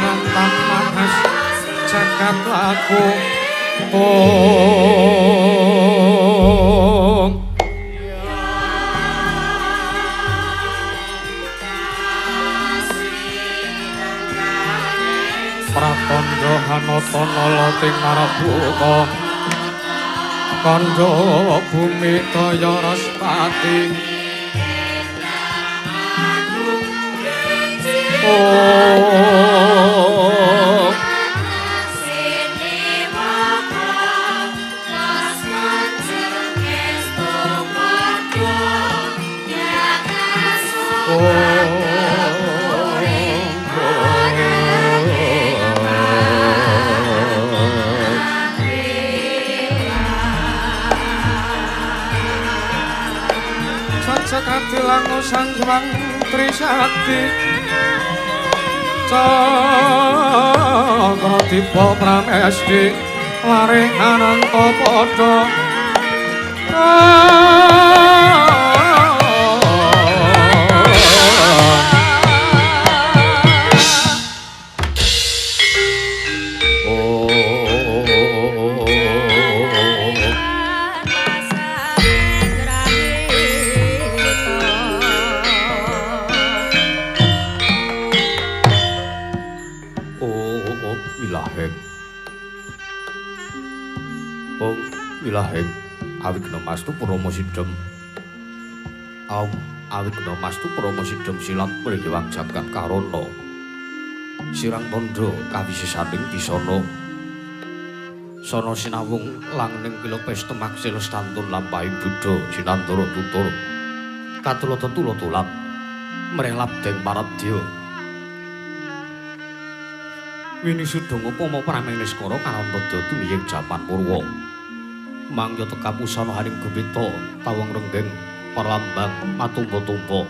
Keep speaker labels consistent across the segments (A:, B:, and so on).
A: rantang manas jagat laku Pratandha Hanata nalating Marabuka Kandha bumi daya Raspati Katilang sang Hyang Trisakti Cakra Dipa Pramesti Laring Ananta Padha Wilaheng awit Mastu Purama Sidhem awit Mastu Purama Sidhem silat mrigewang jagat karana sirang tandha kawisesaning bisana sana sinawung langning kila pesta maksil stantun lampahing Buddha Jinandara tutur katulata-tulatulat mreh labdeng paradya winisudha upama prameng niskara karanta tumiying jaman purwa mangya tekapusana haring gumita tawang renggeng parlambang matumpa-tumpa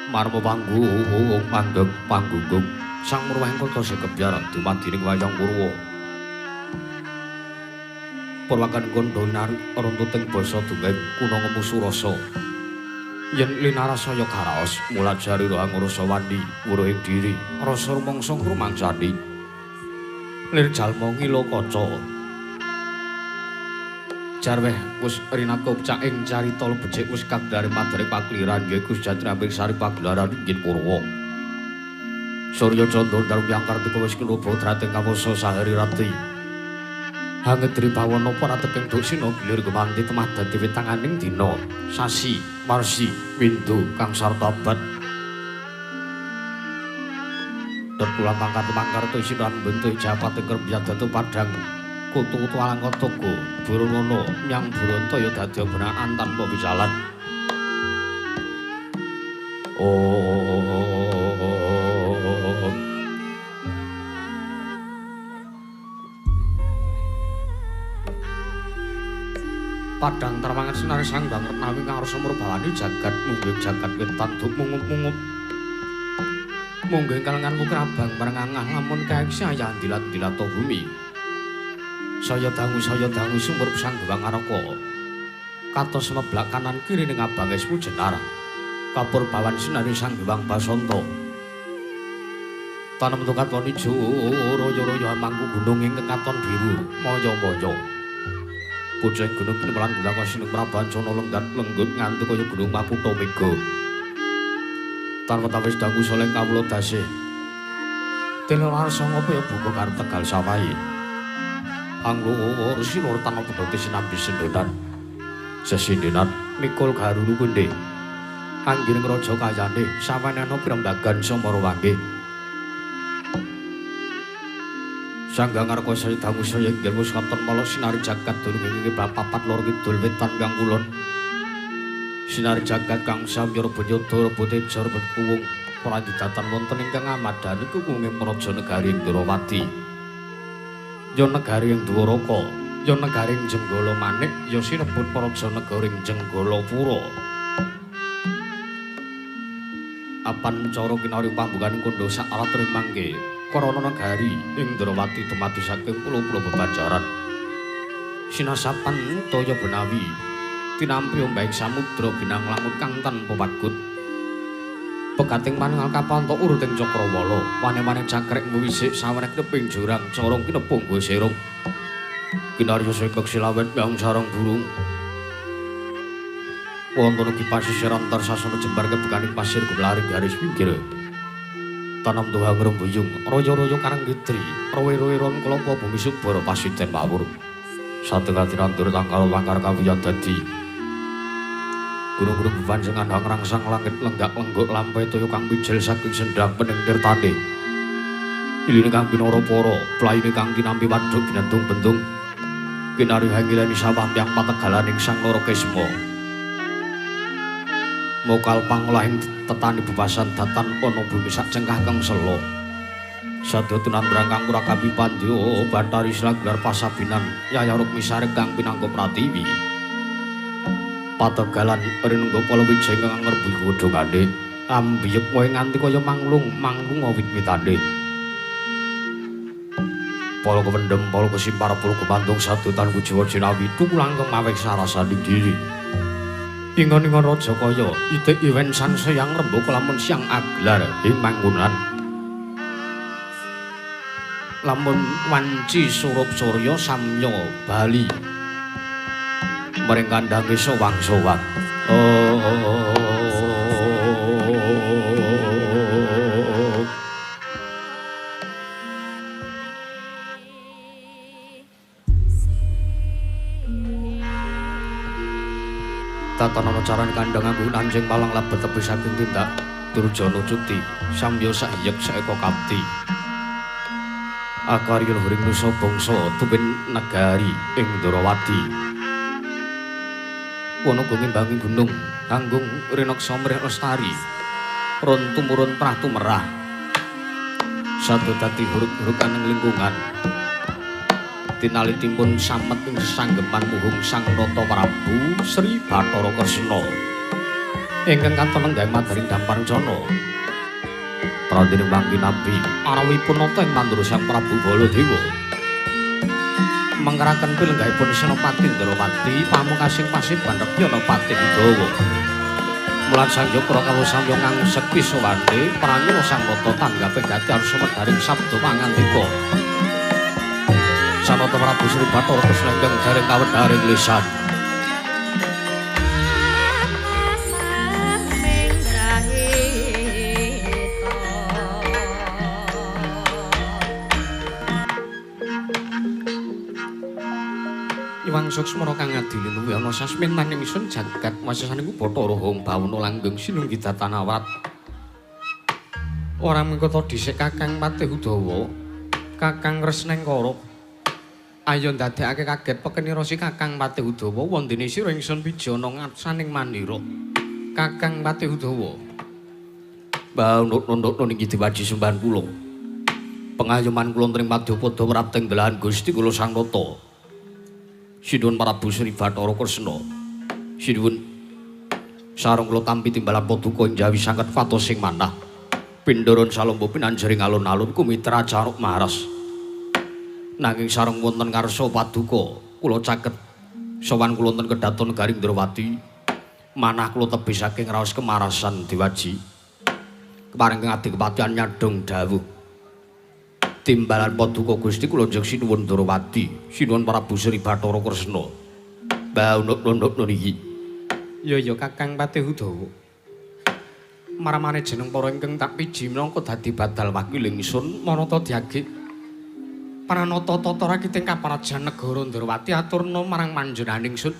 A: marma panggung pandheg panggunggung sang murwahing kota sekebjar dumadining wayang purwa purwakan kandha narik runtuting basa dongeng kuna ngemusu rasa yen linarasaya karaos mulajari rohang rasa wandi wuruhing diri rasa rumangsa ngrumangsani lir jalma ngila kaca jarweh wis rinaka cak ing carita becik wis kagdare madare pakliran nggih Gusti Jatraming sari pagelaran inggih purwa Surya Candra darum yang kartika wis kluba drating kawasa sahari rati Hangedri pawana para teping doksina gilir gemanti temah dadi witanganing dina sasi marsi windu kang sarta abad Pulang pangkat isinan bentuk japat ingkar biadatu padang kutu-kutu alangka toko burunono yang burontoyo dadi benaan tanpa bisalan padang termangan sinar sang bang Retnawi kang rasa murbawani jagat munggih jagat wetan duk mungup-mungup munggih kalengan mukrabang marangangah lamun kaeng saya dilat-dilat bumi saya dangu sumur sang Hyang Araka katos meblak kanan kiri ning abang esmu jenar kapur bawan sinari sang Hyang Basanta tanem tukat wani ijo royo-royo mangku gunung ing katon biru moyo-moyo pucuk gunung pinemelan gulang sining prabancana lenggat lenggut ngantuk kaya gunung Makutha Mega tanpa wis dangu soleng kawula dasih tenar sanga ya buka karo Tegal Sawahi anglur sinur tanpa pedoti sinambi sendonan sesindenan mikul garuru kunde anggiring raja kayane sawenena pirembagan Samarwangi Sanggang Arka saya dangu saya inggil wis katon mala sinari jagat dunung ing papat lor kidul wetan kang kulon Sinar jagat kang samyara banyata rebote jar kuwung pranjidatan wonten ingkang amadani kuwunging praja negari Indrawati. Ya negari ing Dwaraka, ya negari ing Jenggala Manik, ya sinebut praja negari ing Jenggalapura. Apan cara kinari pambukaning kandha sak alat rimangke krana negari Indrawati dumadi saking pulo-pulo bebanjaran. Sinasapan toya benawi tinampi ombak samudra binang laut kang tanpa pagut Pegating paninggal kapanto uruting Cakrawala, wane-wane cangkrek wisik sawenek teping jurang corong kinepung go serung. Kinarya sekek silawet yang sarang burung. Wonten ugi pasisir antar sasana jembar kebekaning pasir gemlaring garis pinggir. Tanam tuha ngrembuyung, royo-royo karang gitri, rowe-rowe ron kelompo bumi subara pasiten mawur. Satengah tirantur tangkal-tangkar kawiyan dadi gunung-gunung bebanjengan hang rangsang langit lenggak lengguk lampai toyo kang bijil saking sendang pening tirtane. Iline kang pinara-para, playine kang kinampi wadhuk binentung-bentung. Kinari hangilani sawah yang pategalaning sang Narakesma. Mokal pangolahing tetani bebasan datan ana bumi sak cengkah kang sela. Sadya tunandrang kang ora kapipandya Bathari Slanggar Pasabinan Yayaruk Misarek kang pinangka Pratiwi. Pategalan rinungga palawijeng kang ngrebuhi godhongane ambiyek wae nganti kaya manglung wit-witane. Para kewendhem para kesimpar para kebantung sadutan kujiwa jinawi tukulangkeng maweh sarasani diri. Ingon-ingon raja kaya itik iwen sanseyang rembug lamun siang aglar ing mangkunan. Lamun wanci surup surya samya bali. Mereng kandhange sowang-sowang. Tatanana caran kandhang anggo nanjing palang labet tepi saking tindak Durjana Cuti samya sahyek saeka kapti. Akarya luhuring nusa bangsa tuwin negari ing Ndarawati. Wono ngimbangi gunung kanggung rineksa mrih lestari ron tumurun pratu merah sadya dadi huruk-huruk kaning lingkungan tinalitipun samet ing sesanggeman muhung Sang Nata Prabu Sri Bathara Kresna ingkang katon nggawe madaring Damparencana pradene mangkin nabi arawipun nata ing mandura Sang Prabu Baladewa mengkeraken pilenggaipun Senopati Ndarawati pamungkasing pasih Bandhapyana Pati Udawa. Mulan Sang Jokro kawula samya ngangsek pisowande pranira Sang Nata tanggape gati arsa medharing sabda pangantika. Sang Nata Prabu Sri Bathara Kresna ingkang dereng kawedharing lisan. Iwang suksmana kang adili luwih ana sasmintaning isun jagat wasasane ku Bathara Hong Bawana langgeng sinunggi datanawat. Ora mengko dhisik Kakang Patih Udawa, Kakang Kresnengkara. Ayo ndadekake kaget pekenira si Kakang Patih Udawa wondene sira ingsun bijana ngarsaning manira. Kakang Patih Udawa. Baunuk-unuk niki diwaji sembahan kula. Pengayoman kula tring madyapada wrating delahan Gusti kula Sang Nata. Sinuwun Prabu Sri Bathara Kresna. Sinuwun sareng kula tampi timbalan paduka njawi sanget fatos sing manah. Pindharan salomba pinanjering alun-alun kumitra caruk maras. Nanging sareng wonten ngarsa paduka kula caket sowan kula wonten kedhaton Garing Ndrawati. Manah kula tebih saking raos kemarasan diwaji. Keparing ngadi kepatihan nyadong dawuh. Timbalan paduka Gusti kula njeng sinuwun Ndrawati, sinuwun Prabu Sri Bathara Kresna. Baunuk-unuk niki. Ya Kakang Patih Udawa. Maramane jeneng para ingkang tak piji minangka dadi badal wakil ingsun manata diage. Pranata tata rakiting kaparajan negara Ndrawati aturna marang manjunaning ingsun.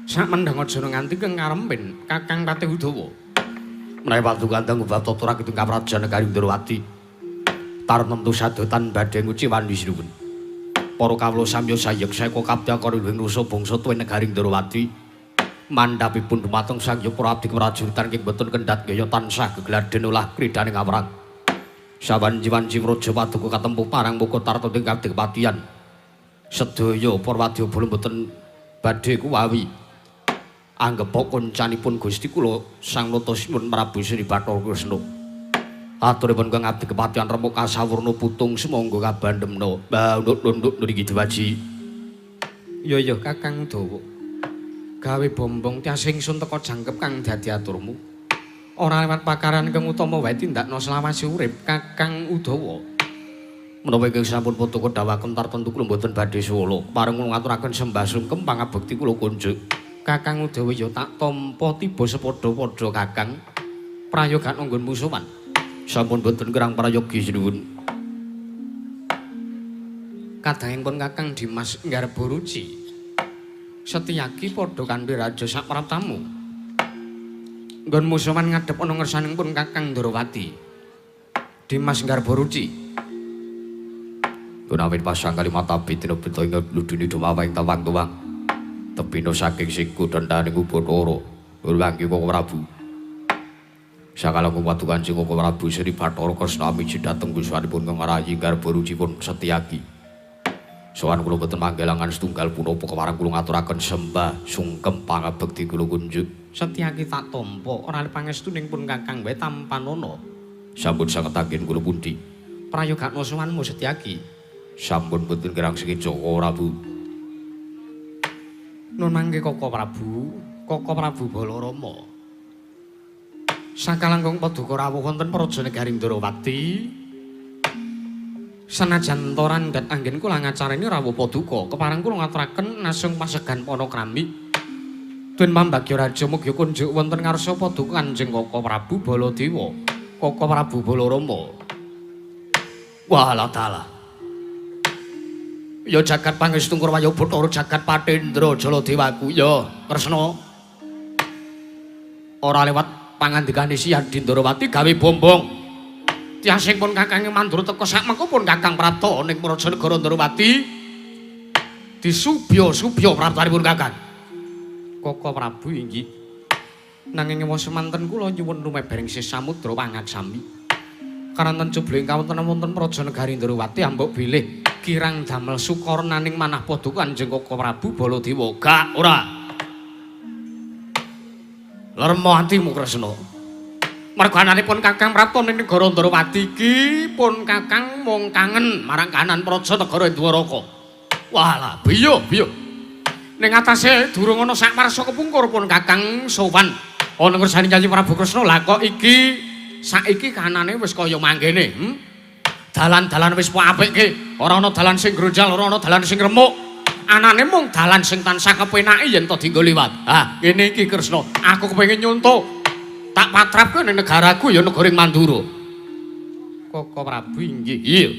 A: Sak mendhang aja nganti kengarempin Kakang Patih Udawa. Menawi paduka kandhang ubah tata rakiting kaparajan negari Ndrawati. Tartemtu sadotan badhe nguci wandi sinuwun. Para kawula samya sayek saeka kapti akara luwing rusa bangsa tuwin negari Ndrawati. Mandhapipun dumateng Sangyapura abdi prajuritan ing boten kendhat gaya tansah gegladen ulah kridaning awrang. Sawan-jiwan Raja Paduka katempuh parang muka tarta ing abdi kepatihan. Sedaya para wadyabala boten badhe kuwawi. Anggep koncanipun Gusti kula Sang Nata Sinuwun Prabu Sri Bathara Kresna. Aturipun kang abdi kepatihan remuk kasawurna putung sumangga kabandhemna. Nduk niki diwaji. Ya Kakang Dawa. Gawe bombong tiasing sun teka jangkep kang dadi aturmu. ora lewat pakaran kang utama wae tindakna selawase urip Kakang Udawa. Menawa ingkang sampun poto kedhawaken tartemtu kula mboten badhe solo. Pareng kula ngaturaken sembah sungkem pangabekti kula kunjuk. Kakang Udawa ya tak tampa tiba sepadha-padha Kakang. Prayogan anggon musuhan. Sampun boten kirang prayogi sinuwun. Kadangipun Kakang Dimas Garbaruci. Setyaki padha kanthi raja sak praptamu. Nggon musuhan ngadhep ana ngersanipun Kakang Ndrawati. Dimas Garbaruci. Punawit pasang kalimata bitina beta ing ludune dumawing tawang-tawang. Tepina saking siku dendhaning Ubathara. Nurwangi Koko Prabu. Sakalangkung padukan sing Koko Prabu Sri Bathara Kresna miji dhateng gusanipun Kang Rayi Garbaruci pun Setyaki. Sowan kula boten manggelangan setunggal punapa kemarang kula ngaturaken sembah sungkem pangabekti kula kunjuk. Setyaki tak tampa ora pangestuning pun Kakang wae tampanana. Sampun sanget anggen kula pundi. Prayogakna sowanmu Setyaki. Sampun boten kirang sengit Joko Prabu. Nun mangke Koko Prabu Balarama. Sakalangkung paduka rawuh wonten praja negaring Ndrawati. Sanajan toran dat anggen kula ngacarani rawuh paduka, kepareng kula ngaturaken nasung pasegan panakrami. Duen pambagya raja mugi kunjuk wonten ngarsa paduka Kanjeng Koko Prabu Baladewa, Koko Prabu Balarama. Walah taala. Ya jagat pangestu Kurwaya Bathara jagat Patendra Jaladewaku ya Kresna. Ora lewat pangandikane Si Adi Ndrawati gawe bombong. Tiasing pun Kakang mandur teka sak mengko pun Kakang Prapta ning Praja Negara Ndrawati disubya-subya praptanipun Kakang. Koko Prabu inggih. Nanging ewa semanten kula nyuwun lumebering samudra pangaksami. Karanten jebling kawontenan wonten Praja Negari Ndrawati ambok bilih kirang damel sukarnaning manah paduka Kanjeng Koko Prabu Baladewa. Gak ora. Lermo atimu Kresna. Mergananipun Kakang Prapta ning negara Ndrawati iki pun Kakang mung kangen marang kahanan praja negara Dwaraka. Walah, biyo. Ning atase durung ana sak marsa kepungkur pun Kakang sowan ana ngersani Janji Prabu Kresna. Lah kok iki saiki kahanane wis kaya manggene, Dalan-dalan wis apike, ora ana dalan sing gronjal, ora ana dalan sing remuk. Anane mung dalan sing tansah kepenake yen to dienggo liwat. Ah, ngene iki Kresna, aku kepengin nyuntuk tak patrapke ning negaraku ya negara Mandura. Koko Prabu inggih. Iya.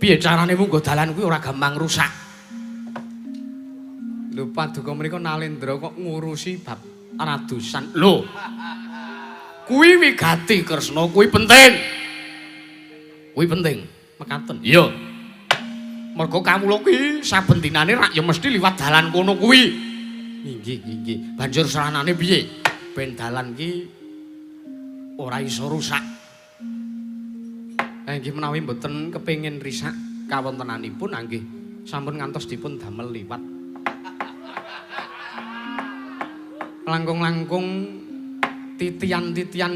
A: Piye carane munggo dalan kuwi ora gampang rusak. Lho paduka mriku Nalendra kok ngurusi bab radusan. Lho. Kuwi wigati Kresna, kuwi penting. Mekaten. Iya. Mergo kawula kuwi saben dinane rak ya mesti liwat dalan kono kuwi. Inggih. Banjur saranane piye? Ben dalan ki ora iso rusak. Nggih menawi mboten kepengin risak kawontenanipun nggih sampun ngantos dipun damel liwat. Langkung-langkung titian-titian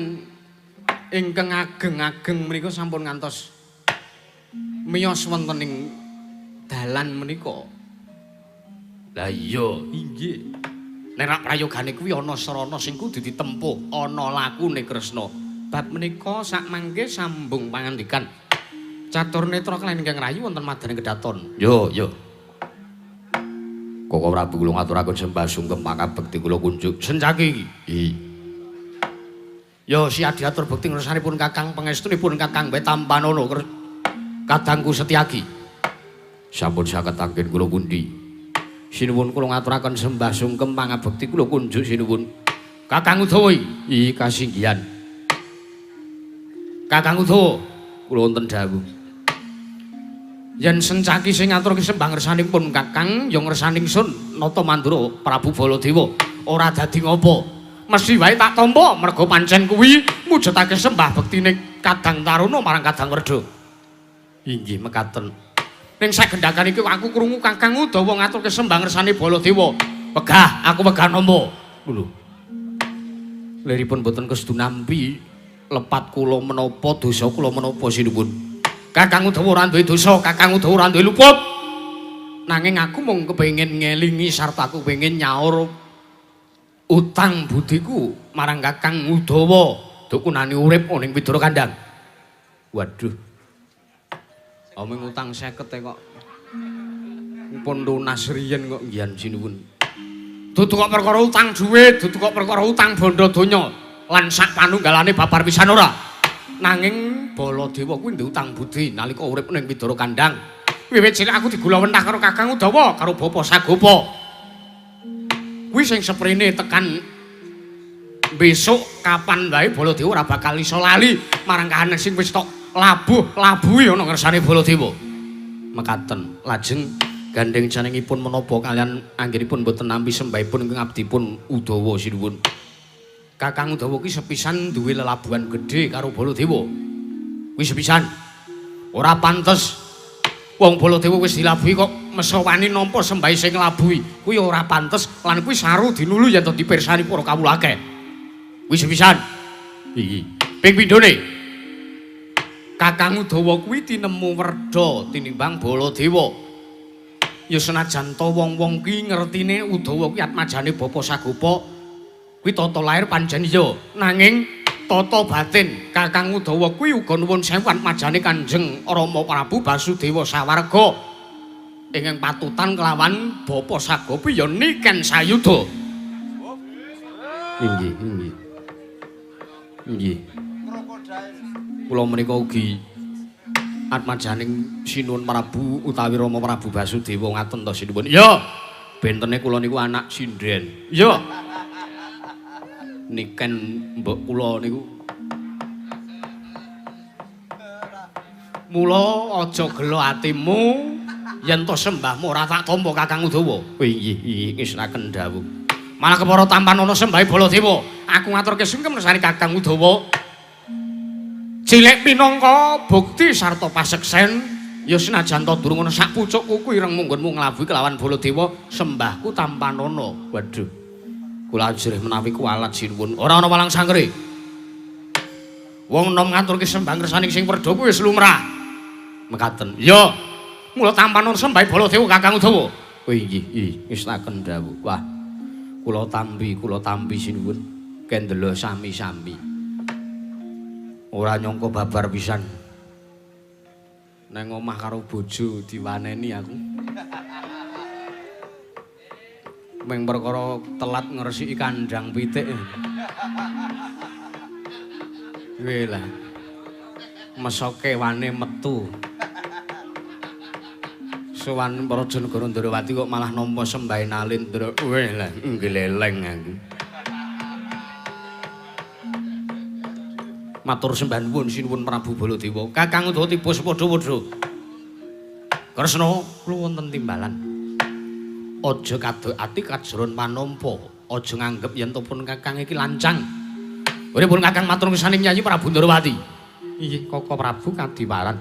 A: ingkang ageng-ageng menika sampun ngantos miyos wonten ing dalan menika. Lah iya, inggih. Nek rak prayogane kuwi ana sarana sing kudu ditempuh, ana lakune Kresna. Bab menika sak mangke sambung pangandikan. Catur netra kaliyan ingkang rayi wonten madaning kedaton. Yo. Koko Prabu kula ngaturaken sembah sungkem pangabekti kula kunjuk Setyaki. Yo Si Adi atur bekti ngersanipun Kakang pangestunipun Kakang wae tampanana kadangku Setyaki. Sampun saged anggen kula pundi. Sinuwun kula ngaturaken sembah sungkem pangabekti kula kunjuk sinuwun. Kakang Udawa iki kasinggihan. Kakang Udawa kula wonten dawuh. Yen Setyaki sing ngaturke sembah ngersanipun Kakang ya ngersani ingsun Nata Mandura Prabu Baladewa ora dadi ngopo. Mesti wae tak tampa merga pancen kuwi mujudake sembah bektine Kadang Taruna marang Kadang Werda. Inggih mekaten. Ning sagendakan iki aku krungu Kakang Udawa ngaturke sembah ngersani Baladewa. Wegah, aku wegah nampa. Lho. Liripun boten kestu nampi lepat kula menapa dosa kula menapa sinuwun. Kakang Udawa ora duwe dosa, Kakang Udawa ora duwe luput. Nanging aku mung kepengin ngelingi sarta aku pengin nyaur utang budiku marang Kakang Udawa dukunane urip ning Widara Kandang. Waduh. Omeng utang 50 kok. Pun lunas riyen kok ngian sinuwun. Dudu kok perkara utang dhuwit, dudu kok perkara utang bondo donya lan sak panunggalane babar pisan ora. Nanging Baladewa kuwi ndek utang budi nalika urip ning Widara Kandang. Wiwit cilik aku digulawentah karo Kakang Udawa karo Bapa Sagopa. Kuwi sing seprene tekan besok kapan wae Baladewa ora bakal iso lali marang kahanan sing wis tok labuhi ana ngersane Baladewa. Mekaten, lajeng gandeng janengipun menapa kalian anggenipun boten nampi sembahipun ingkang abdipun Udawa sinuwun. Kakang Udawa ki sepisan duwe lelabuhan gedhe karo Baladewa. Kuwi sepisan. Ora pantes wong Baladewa wis dilabuhi kok mesa wani nampa sembahe sing nglabuhi. Kuwi ora pantes lan kuwi saru dinulu yen to dipirsani para kawula akeh. Kuwi sepisan. Iki. Ping pindhone. Kakang Udawa kuwi tinemu werda tinimbang Baladewa. Ya senajan to wong-wong ki ngertine Udawa kuwi atmajane Bapa Sagopa kuwi tata lair pancen iya nanging tata batin Kakang Udawa kuwi uga nuwun sewu atmajane Kanjeng Rama Prabu Basudewa Sawarga ingkang patutan kelawan Bapa Sagopa ya Niken Sayuda. Inggih, inggih. Inggih. Kula menika ugi atmajaning Sinuwun Prabu utawi Rama Prabu Basudewa ngaten to sinuwun. Iya. Bentene kula niku anak sinden. Iya. Niken mbok kula niku. Mula aja gelo atimu yen to sembahmu ora tak tampa Kakang Udawa. Inggih, ngisraken dawuh. Malah kepara tampan ana sembahe Baladewa. Aku ngaturke sungkem mirsani Kakang Udawa. Cilik minangka bukti sarta paseksen ya senajan to durung ana sak pucukku kuwi ireng munggonmu nglabuhi kelawan Baladewa sembahku tampan ana. Waduh. Kula ajrih menawi kualat sinuwun. Ora ana walang sangkere. Wong nom ngaturke sembah ngersani sing werda kuwi wis lumrah. Mekaten. Ya. Mula tampan ana sembahe Baladewa Kakang Udawa. Oh nggih, ngisraken dawuh. Wah. Kula tampi sinuwun. Kendela sami-sami. Ora nyangka babar pisan. Nang omah karo bojo diwaneni aku. Meng perkara telat ngresiki kandang pitik. Weh lah. Mesa kewane metu. Sowan Praja Negara Ndrawati kok malah nampa sembahe Nalendra. Weh lah, ngleleng aku. Matur sembah nuwun sinuwun Prabu Baladewa. Kakang Udawa tipus padha-padha. Kresna, kula wonten timbalan. Aja kadok ati kajeron panampa. Aja nganggep yen to pun Kakang iki lancang. Uripun Kakang matur ngesani Nyayi Prabu Ndrawati. Inggih, Koko Prabu kadiwaran.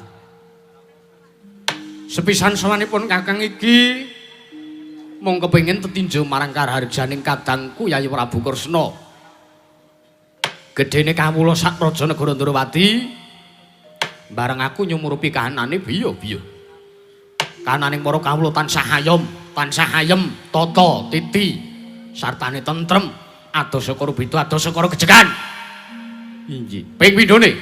A: Sepisan sawanipun Kakang iki mung kepengin tetinjo marang karaharjaning kadangku Yayi Prabu Kresna. Gedene kawula sak Praja Negara Ndrawati bareng aku nyumurupi kahanane biya-biya. Kahananing para kawula tansah ayem, tata, titi, sartane tentrem, adoh sekara beda, adoh sekara gejegan. Inggih. Ping pindhone.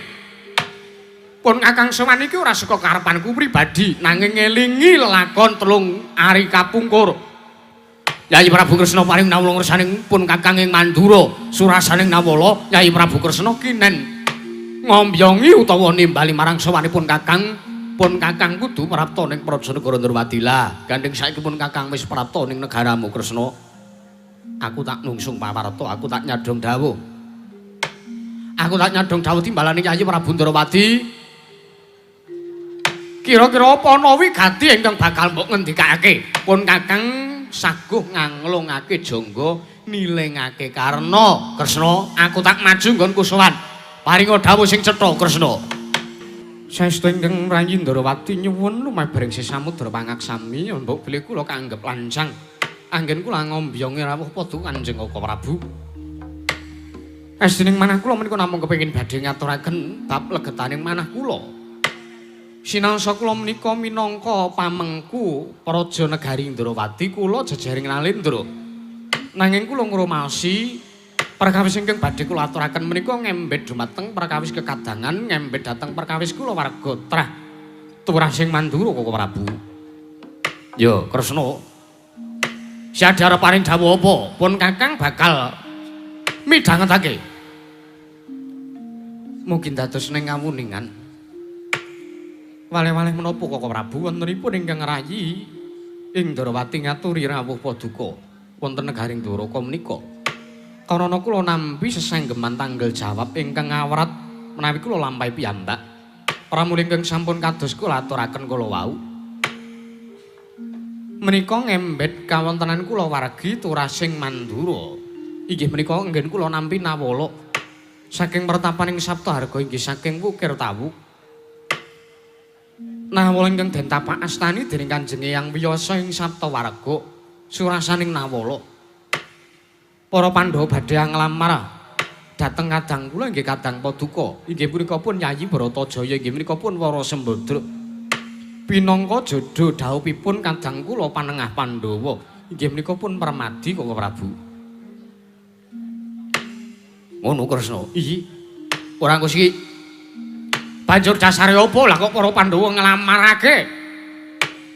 A: Pun Kakang Sewan iki ora saka karepanku pribadi, nanging ngelingi lelakon 3 ari kapungkur. Yayi Prabu Kresna paring nawala ngersaning pun Kakang ing Mandura, surasaning nawala Yayi Prabu Kresna kinen ngombyongi utawa nimbali marang sawanipun Kakang. Pun Kakang kudu prapta ning Praja Negara Ndrawati. Lah, gandeng saiki pun Kakang wis prapta ning negaramu Kresna. Aku tak nungsung pawarta, aku tak nyadhong dawuh. Aku tak nyadhong dawuh timbalane Yayi Prabu Ndrawati. Kira-kira apa ana wigati ingkang bakal mbok ngendikake? Pun Kakang saguh nganglungake jangga nilingake karna Kresna. Aku tak maju nggonku sowan. Paringa dawuh sing cetha Kresna. Saestu ingkang Rayi Ndrawati nyuwun lumebareng sesamudra pangaksami mbok bilih kula kanggep lancang. Anggen kula ngombyongi rawuh padha Kanjeng Koko Prabu. Asring manah kula menika namung kepengin badhe ngaturaken bab legetaning manah kula. Sinangsa kula menika minangka pamengku Praja Negari Ndrawati kula jejaring Nalendra. Nanging kula ngrumaosi perkawis ingkang badhe kula aturaken menika ngembet dumateng perkawis kekadangan, ngembet dhateng perkawis kula warga trah Turasing Mandura Koko Prabu. Ya, Kresna. Sadhara paring dawuh apa? Pun Kakang bakal midhangetake. Mungkin dados ning ngawuningan. Waleh-waleh menapa Koko Prabu wontenipun ingkang rayi ing Darawati ngaturi rawuh paduka wonten negaring Dwaraka menika. Karana kula nampi sesenggeman tanggal jawab ingkang ngawrat menawi kula lampahi piyambak. Pramila ingkang sampun kados kula aturaken kala wau. Menika ngembet kawontenan kula wargi Turasing Mandura. Inggih menika anggen kula nampi nawala saking pertapaning Saptaharga inggih saking Wukir Tawuk. Nawala ingkang den tapak astani dening Kanjeng Eyang Wiyasa ing Saptawarga surasaning nawala. Para Pandhawa badhe nglamar dhateng kadang kula inggih kadang Paduka. Inggih punika pun Yayi Bratajaya, inggih menika pun Wara Sembadra. Pinangka jodho dhawuhipun kadang kula panengah Pandhawa. Inggih menika pun Permadi Koko Prabu. Ngono Kresna. Iyi. Ora engko iki. Banjur dasare apa lah kok para Pandhawa nglamarake?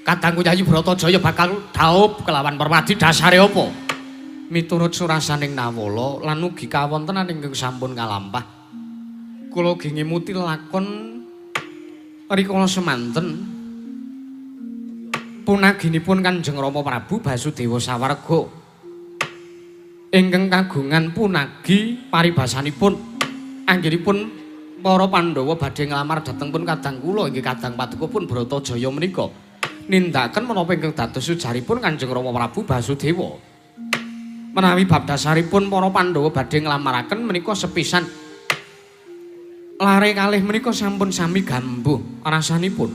A: Kadangku Yayi Bratajaya bakal dhawuh kelawan Permadi dasare apa? Miturut surasaning nawala lan ugi kawontenan ingkang sampun kalampah. Kula ugi ngemuti lakon rikala semanten punaginipun Kanjeng Rama Prabu Basudewa Sawarga ingkang kagungan punagi paribasanipun anggenipun para Pandhawa badhe nglamar dhateng pun kadang kula inggih kadang Paduka pun Bratajaya menika nindakaken menapa ingkang dados sujaripun Kanjeng Rama Prabu Basudewa. Menawi bab dasaripun para Pandhawa badhe nglamaraken menika sepisan lare kalih menika sampun sami gambuh rasanipun.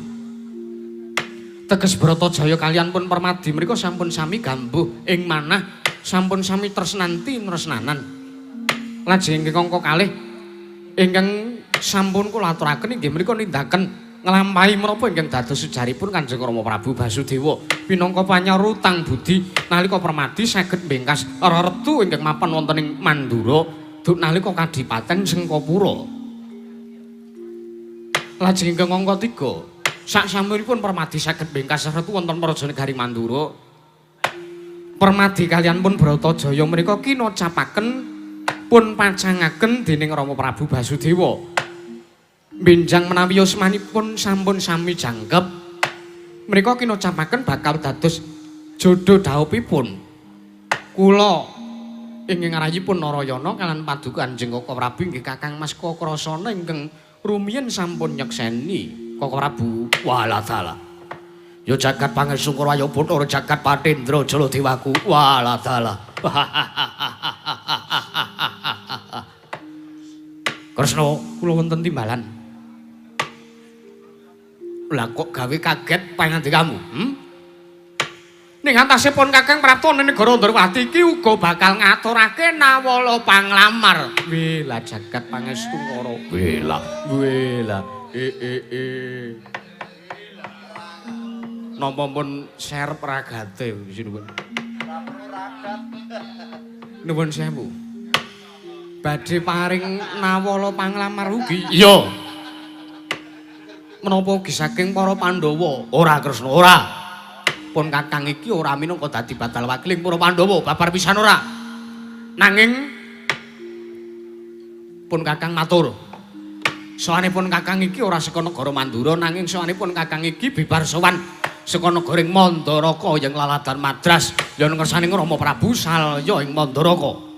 A: Teges Bratajaya kaliyan pun Permadi menika sampun sami gambuh ing manah sampun sami tresnanti tresnanan. Lajeng ingkang kalih ingkang sampun kula aturaken inggih menika nindakaken nglampahi menapa ingkang dados sujaripun Kanjeng Rama Prabu Basudewa pinangka panyarutang budi nalika Permadi saged mbengkas reretu ingkang mapan wonten ing Mandura duk nalika Kadipaten Sengkapura. Lajeng ingkang angka 3 saksampunipun Permadi saged mbengkas reretu wonten Prajanegari Mandura. Permadi kaliyan pun Bratajaya menika kinocapaken pun pacangaken dening Rama Prabu Basudewa. Benjang menawi yusmanipun sampun sami jangkep. Menika kinocapaken bakal dados jodho dhawuhipun. Kula ingkang ngarayipun Narayana kaliyan Paduka Kanjeng Koko Prabu inggih Kakang Mas Kakrasana ingkang rumiyin sampun nyekseni Koko Prabu. Walah dalah. Ya jagat pangesungkur wayo Bathara jagat Patendra Jaladewaku. Walah dalah. Kresna, kula wonten timbalan. Lah kok gawe kaget pangandikamu? Ning antasipun Kakang Prapta negara Ndrawati iki uga bakal ngaturake nawala panglamar. Wela jagat pangestu karo. Wela. Napa pun serep ragate sinuwun. Nuwun sewu. Badhe paring nawala panglamar ugi. Iya. Menapa ugi saking para Pandhawa? Ora Kresna, ora. Pun Kakang iki ora minangka dadi batal wakiling para Pandhawa, babar pisan ora. Nanging pun Kakang matur. Sowanipun Kakang iki ora saka negara Mandura nanging sowanipun Kakang iki bibar sowan saka negaring Mandaraka yang laladan Madras ya ngersaning Rama Prabu Salya ing Mandaraka.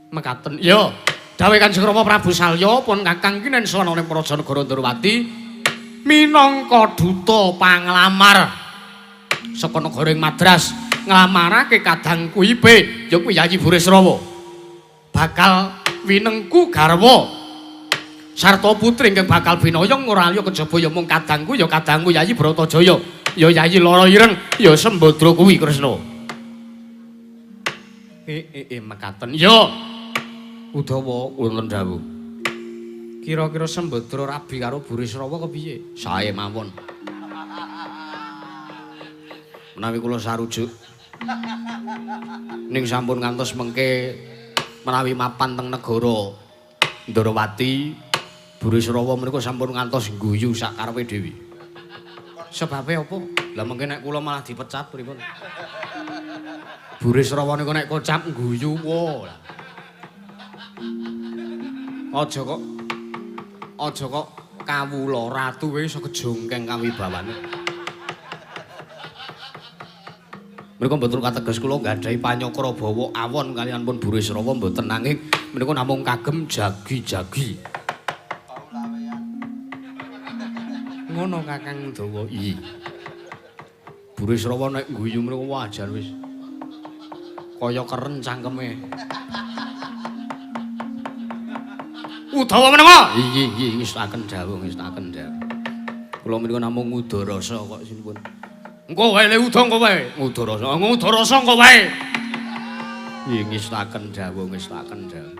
A: Mekaten. Ya, dawuh Kanjeng Rama Prabu Salya pun Kakang iki nen sowan ing Prajanegara Ndrawati minangka duta panglamar saka negaring Madras nglamarake kadang kuibe ya kuwi Yayi Burisrawa. Bakal winengku garwa sarta putri ingkang bakal binayang ora liya kejaba ya mung kadangku Yayi Bratajaya ya Yayi Lara Ireng ya Sembadra kuwi Kresna. Mekaten. Ya. Udawa wonten dawuh. Kira-kira Sembadra rabi karo Burisrawa kepiye? Sae mawon. Menawi kula sarujuk Ning sampun ngantos mengke menawi mapan teng negara Ndrawati Burisrawa menika sampun ngantos guyu sak karepe dhewe. Sebabe apa? Lah mengke nek kula malah dipecat pripun? Burisrawa niku nek kocap guyu wo. Aja kok kawula ratu iso kejongkeng kawibawane. Menika mboten kateges kula nggadahi panyokra bawa awon kaliyan pun Burisrawa mboten nanging menika namung kagem jagi-jagi. Ngono Kakang Dawa. Iya. Burisrawa nek guyu menika wajar wis. Kaya keren cangkeme. Udawa menenga. Iya, ngestaken dawuh, ngestaken dawuh. Kula menika namung ngudarasa kok sinipun. Engko wae le uda engko wae. Ngudarasa engko wae. Iya, ngestaken dawuh, ngestaken dawuh.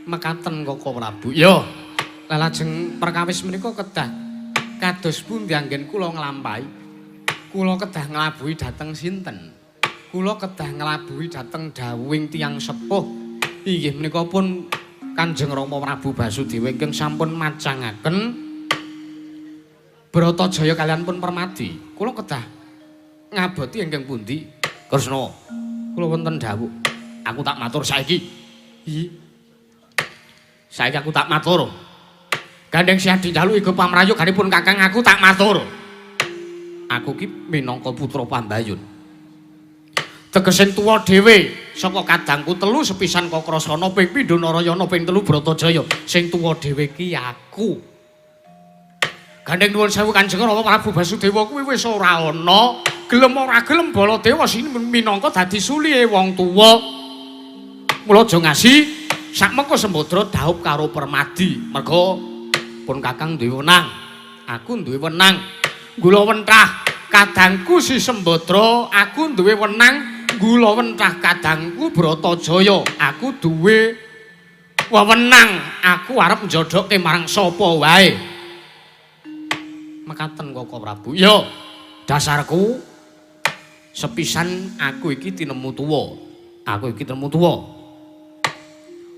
A: Mekaten Koko Prabu. Iya. Lah lajeng perkawis menika kedah kados pundi anggen kula nglampahi. Kula kedah nglabuhi dhateng sinten? Kula kedah nglabuhi dhateng dawuhing tiyang sepuh. Inggih menika pun Kanjeng Rama Prabu Basudewa ingkang sampun macangaken Bratajaya kaliyan pun Permadi. Kula kedah ngaboti ingkang pundi? Kresna. Kula wonten dawuh. Aku tak matur saiki. Nggih. Saiki aku tak matur. Gandeng Siadi Dalu iku pamrayoganipun Kakang aku tak matur. Aku ki minangka putra Pambayun. Tegesen tuwa dhewe saka kadangku telu sepisan Kakrasana ping pindho Narayana ping telu Bratajaya. Sing tuwa dhewe ki aku. Gandeng nuwun sewu Kanjeng Rama Prabu Basudewa kuwi wis ora ana, gelem ora gelem Baladewa sing minangka dadi sulihe wong tuwa. Mula aja ngasi sakmengko Sembadra dhaup karo Permadi. Merga pun Kakang duwe wenang, aku duwe wenang. Gula wentah kadangku si Sembadra, aku duwe wenang. Gula wentah kadangku Bratajaya, aku duwe wewenang. Aku arep njodhokke marang sapa wae. Mekaten Koko Prabu. Ya, dasarku sepisan aku iki tinemu tuwa. Aku iki tinemu tuwa.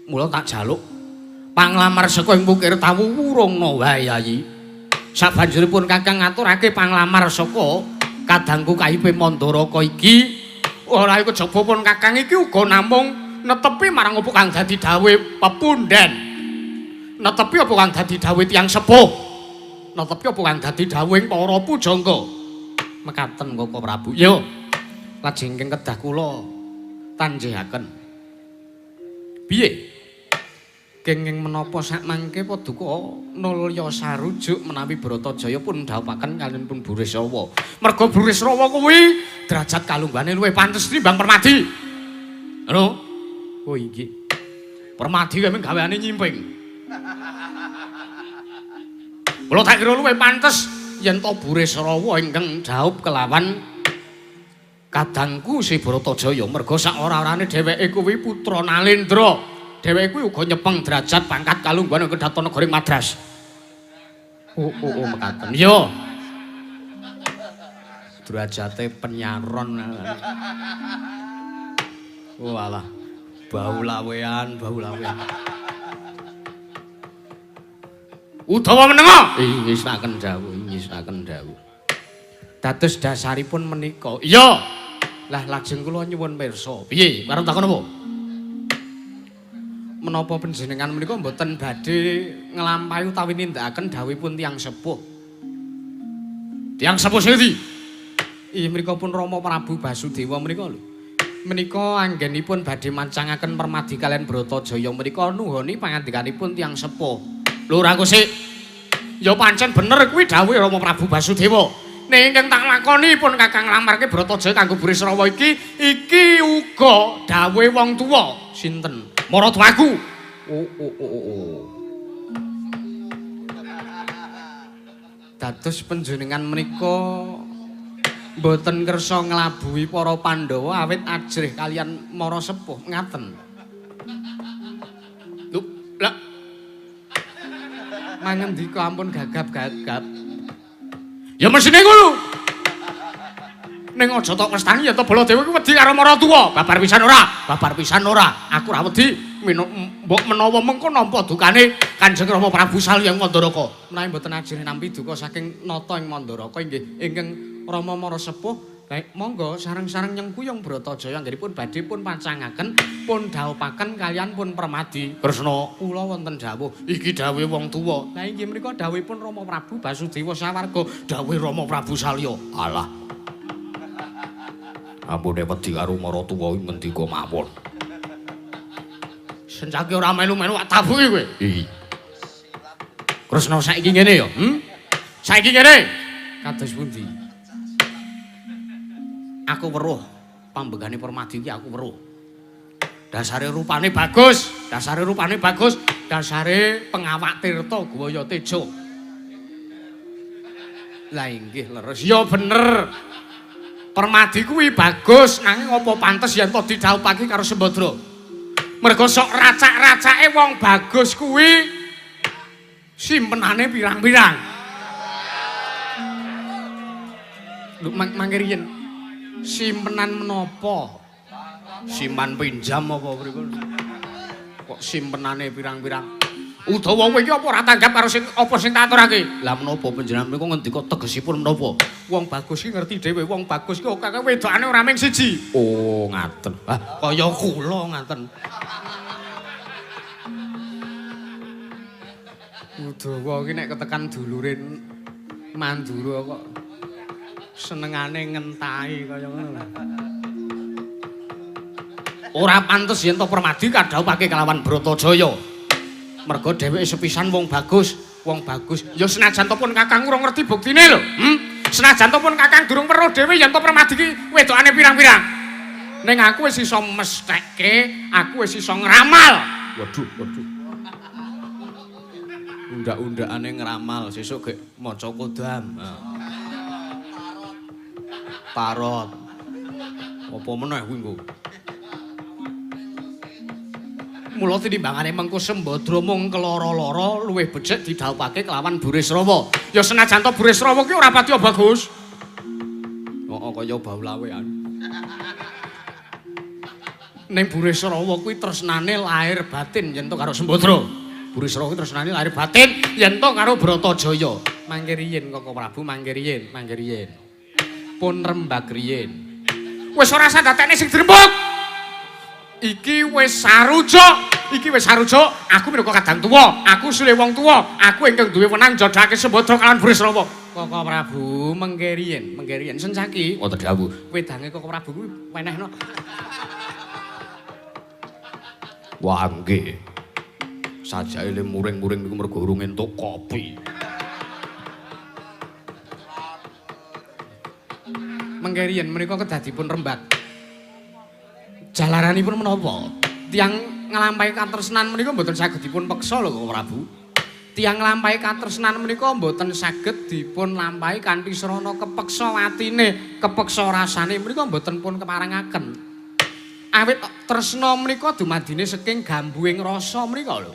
A: Mula tak jaluk panglamar saka ing Bukir Tawu wurungna wae Yayi. Sabanjuripun Kakang ngaturake panglamar saka kadangku Kaipe Mandaraka iki. Ora iku kejaba pun Kakang iki uga namung netepi marang apa kang dadi dawuh pepundhen. Netepi apa kang dadi dawuh tiyang sepuh. Netepi apa kang dadi dawuhing para pujangga. Mekaten Koko Prabu. Yo. Lajeng ing kedah kula tanjihaken. Piye? Kenging menapa sakmangke paduka nulya sarujuk menawi Bratajaya pun dhaupaken kaliyan pun Burisrawa. Merga Burisrawa kuwi derajat kalunggane luwih pantes timbang Permadi. Lho. Oh inggih. Permadi kuwi gaweane nyimping. Kula tak kira luwih pantes yen to Burisrawa ingkang dhaup kelawan kadangku si Bratajaya. Merga sak ora-orane dheweke kuwi putra Nalendra. Dheweke kuwi uga nyepeng derajat pangkat kalungguhan Kedatonagara Madras. Oh, mekaten. Yo. Derajate penyaron. Oh alah. Bau lawean. Udawa menenga. Ngestaken dawuh. Dados dasaripun menika. Iya. Lah lajeng kula nyuwun pirsa. Piye? Arep takon apa? Menapa panjenengan menika mboten badhe nglampahi utawi nindakaken dawuhipun tiyang sepuh. Tiyang sepuh sendi? Iya menika pun Rama Prabu Basudewa menika lho. Menika anggenipun badhe mancangaken Permadi kaliyan Bratajaya menika nuhoni pangandikanipun tiyang sepuh. Lho ora sik. Ya pancen bener kuwi dawuh Rama Prabu Basudewa. Ning ingkang tak lakoni pun Kakang nglamarke Bratajaya kanggo Burisrawa iki uga dawuhe wong tuwa. Sinten? Maratuwaku. Oh. Dados panjenengan menika mboten kersa nglabuhi para Pandhawa awit ajrih kaliyan Mara Sepuh ngaten. Lho, lah. Mangendika ampun gagap-gagap. Ya mesine ngono. Ning aja tok mestani yen to Baladewa kuwi wedi karo Maratuwa. Babar pisan ora? Babar pisan ora. Aku ora wedi mbok menawa mengko nampa dukane Kanjeng Rama Prabu Salya ing Mandaraka. Menawi mboten ajeng nampi duka saking nata ing Mandaraka inggih ingkang Rama Mara Sepuh. Baik, monggo sareng-sareng nyengkuyung Bratajaya anggenipun badhe pun pancangaken, pun dhaupaken kaliyan pun permadi. Kresna, kula wonten dawuh, iki dawuhe wong tuwa. Lah inggih menika dawuhipun Rama Prabu Basudewa Sawarga, dawuhe Rama Prabu Salya. Alah. Ampune wedi karo Maratuwa iki ngendika mawon. Senjake ora melu-melu tak tabuhi kowe. Iki. Kresna saiki ngene ya, Saiki ngene. Kados pundi? Aku weruh pambegane Permadi iki aku weruh. Dasare rupane bagus, dasare pengawak tirta Gwaya Teja. Lah inggih leres. Ya bener. Permadi kuwi bagus nanging apa pantes yen to didhawuhake karo Sembadra. Mergo sok racak-racake wong bagus kuwi simpenane pirang-pirang. Lho mangke riyen simpenan menapa? Simpan pinjam apa mriku? Kok simpenane pirang-pirang? Utawa kowe iki apa ora tanggap karo sing apa sing tak aturake? Lah menapa panjenengan menika ngendika tegesipun menapa? Wong bagus iki ngerti dhewe, wong bagus iki akeh wedokane ora mung siji. Oh, ngaten. Ah, kaya kula ngaten. Udawa iki nek ketekan dulure Mandura kok senengane ngentahi kaya ngono. Ora pantes yen to Permadi kadhawuhake kelawan Bratajaya. Mergo dheweke sepisan wong bagus. Ya senajan to pun Kakang ora ngerti buktine lho. Senajan to pun Kakang durung weruh dhewe yen to Permadi ki wedokane pirang-pirang. Ning aku wis iso mestheke, aku wis iso ngramal. Waduh. Undak-undakane ngramal sesuk gek maca kodam. Parot. Apa meneh kuwi engko? Mula tinimbangane mengko Sembadra mung keloro-loro luwih becik didhawuhake kelawan Burisrawa. Ya senajan to Burisrawa ki ora pati bagus. Heeh kaya baulawean. Ning Burisrawa kuwi tresnane lahir batin yen to karo Sembadra. Burisrawa kuwi tresnane lahir batin yen to karo Bratajaya. Mangke riyen Koko Prabu mangke riyen. Pun rembag riyen. Wis ora sandatekne sing drembug. Iki wis sarujuk. Aku minangka kadang tuwa, aku sule wong tuwa, aku ingkang duwe wenang njodhake Sembadra kaliyan Burisrawa. Koko Prabu mengke riyen sencaki. Wonten dawuh. Wedange Koko Prabu kuwi wenehno. Wah nggih. Sajaile muring-muring niku mergo urung entuk kopi. Mengkerian menika kedadipun rembag. Jalaranipun menapa? Tiang nglampahi katresnan menika mboten saged dipun peksa lho Koko Prabu. Tiang nglampahi katresnan menika mboten saged dipun lampahi kanthi srana kepeksa watine, kepeksa rasane menika mboten pun keparengaken. Awit tresna menika dumadine saking gambuing rasa menika lho.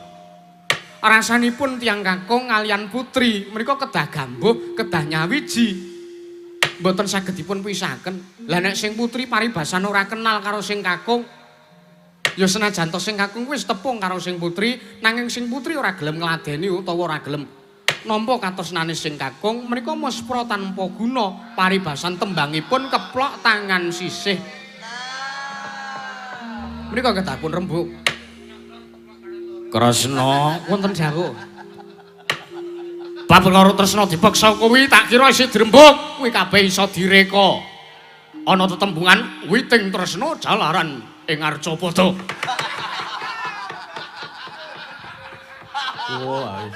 A: Rasanipun tiang kakung kaliyan putri menika kedah gambuh, kedah nyawiji. Mboten saged dipun pisahaken. Lah nek sing putri paribasan ora kenal karo sing kakung, ya senajan to sing kakung wis tepung karo sing putri, nanging sing putri ora gelem ngladeni utawa ora gelem nampa katresnane sing kakung, menika muspra tanpa guna. Paribasan tembangipun keplok tangan sisih. Menika kedah pun rembug. Kresna wonten dawuh. Bab karo tresna dipeksa kuwi tak kira isih drembug, kuwi kabeh iso direka. Ana tetembungan witing tresna jalaran ing Arcapada. Wah.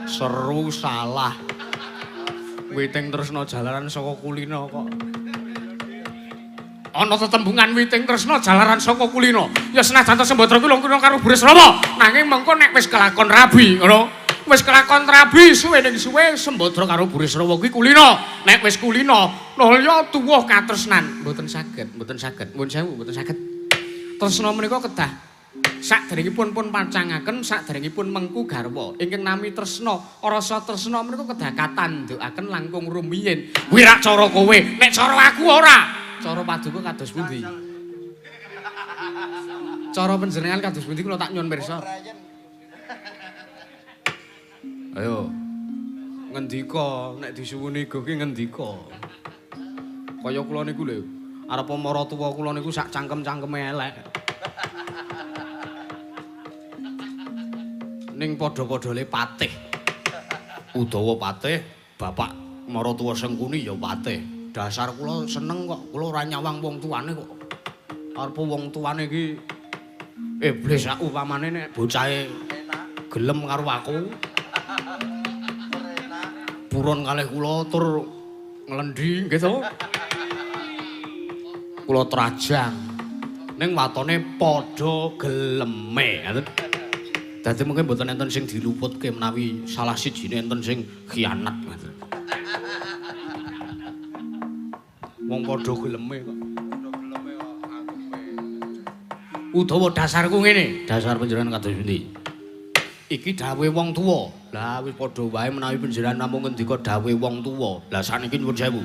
A: Seru salah. Witing tresna jalaran saka kulina kok. Ana tetembungan witing tresna jalaran saka kulina. Ya senajan to Sembadra kuwi lungkuna karo Burisrawa, nanging mengko nek wis kelakon rabi, ngono. Wis kelakon rabi suwe ning suwe Sembadra karo Burisrawa kuwi kulina. Nek wis kulina, ya tuwuh katresnan. Mboten saged. Nuwun sewu, mboten saged. Tresna menika kedah Saderengipun pun pacangaken saderengipun mengku garwa ingkang nami tresna rasa tresna menika kedakatan ndukaken langkung rumiyin wirak cara kowe nek cara aku ora cara paduka kados pundi cara panjenengan kados pundi kula tak nyuwun pirsa ayo ngendika nek disuwuni go ki ngendika kaya kula niku lho arep maratuwa kula niku sak cangkem-cangkeme elek ning padha-padha le patih. Udawa patih, bapak maratuwa Sengkuni ya patih. Dasar kula seneng kok, kula ora nyawang wong tuane kok. Arep wong tuane iki iblis aku upamane nek bocahe gelem karo aku. Purun kalih kula tur nglendi nggih to. Kula trajang ning watone padha geleme. Dadi mungkin mboten enten sing diluputke menawi salah sijine enten sing khianat. Wong padha geleme kok. Udawa dasarku ngene, dasar panjenengan kados pundi? Iki dawuhe wong tuwa. Lah wis padha wae menawi panjenengan namung ngendika dawuhe wong tuwa. Lah saniki nyuwun sewu.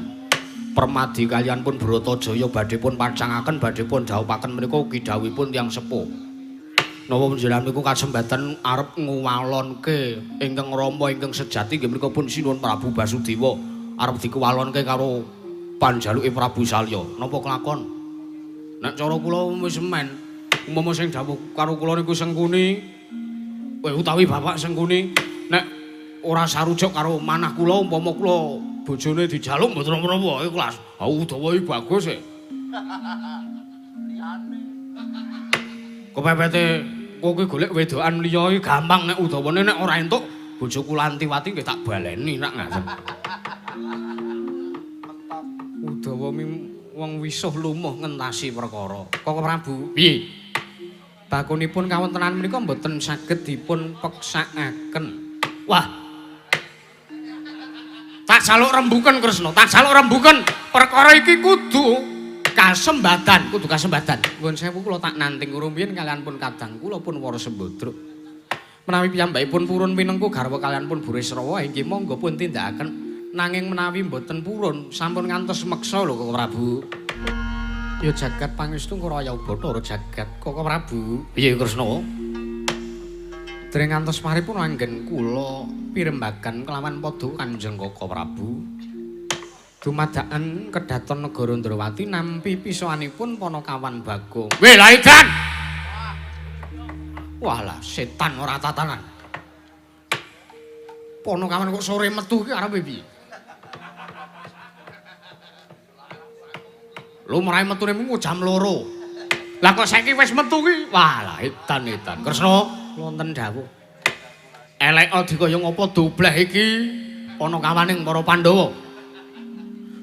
A: Permadi kaliyan pun Bratajaya badhe pun pacangaken badhe pun dhawuhaken menika ugi dawuhipun tiyang sepuh. Napa panjenengan niku kasembatan arep nguwalonke ingkang Rama ingkang sejati nggih menika pun sinuwun Prabu Basudewa arep dikuwalonke karo panjaluke Prabu Salya. Napa kelakon? Nek cara kula wis men, umpama sing dawuh karo kula niku Sengkuni, utawi Bapak Sengkuni, nek ora sarujuk karo manah kula umpama kula bojone dijaluk mboten napa-napa ikhlas. Ha Udawa iki bagus e. Kepepete kowe golek wedokan liya iki gampang nek Udawane nek ora entuk bojoku Lantiwati nggih tak baleni nak ngaten. Udawa wong wisuh lumuh ngentasi perkara. Kok Prabu, piye? Bakunipun kawontenan menika mboten saged dipun peksakaken. Wah. Tak jaluk rembuken Kresna, tak jaluk rembuken. Perkara iki kudu kasembadan, kudu kasembadan. Nuwun sewu kula tak nanting rumiyin kalian pun kadang kula pun Wara Sembadra. Menawi piyambakipun purun pinengku garwa kalian pun Burisrawa inggih monggo pun tindakaken. Nanging menawi mboten purun sampun ngantos meksa lho Koko Prabu. Ya jagat pangestu Raya Bathara jagat Koko Prabu. Piye Kresna? Dereng ngantos maripun anggen kula pirembagan kelawan padha Kanjeng Koko Prabu. Dumadakan kedaton negara Ndrawati nampi pisokanipun Panakawan Bagong. Weh lha edan. Walah setan ora tatanan. Panakawan kok sore metu iki arepe piye? Lho marahi metune mung jam 2. Lah kok saiki wis metu ki? Walah edan-edan. Kresna wonten dawuh. Elek dikaya ngapa dobleh iki Panakawaning para Pandhawa.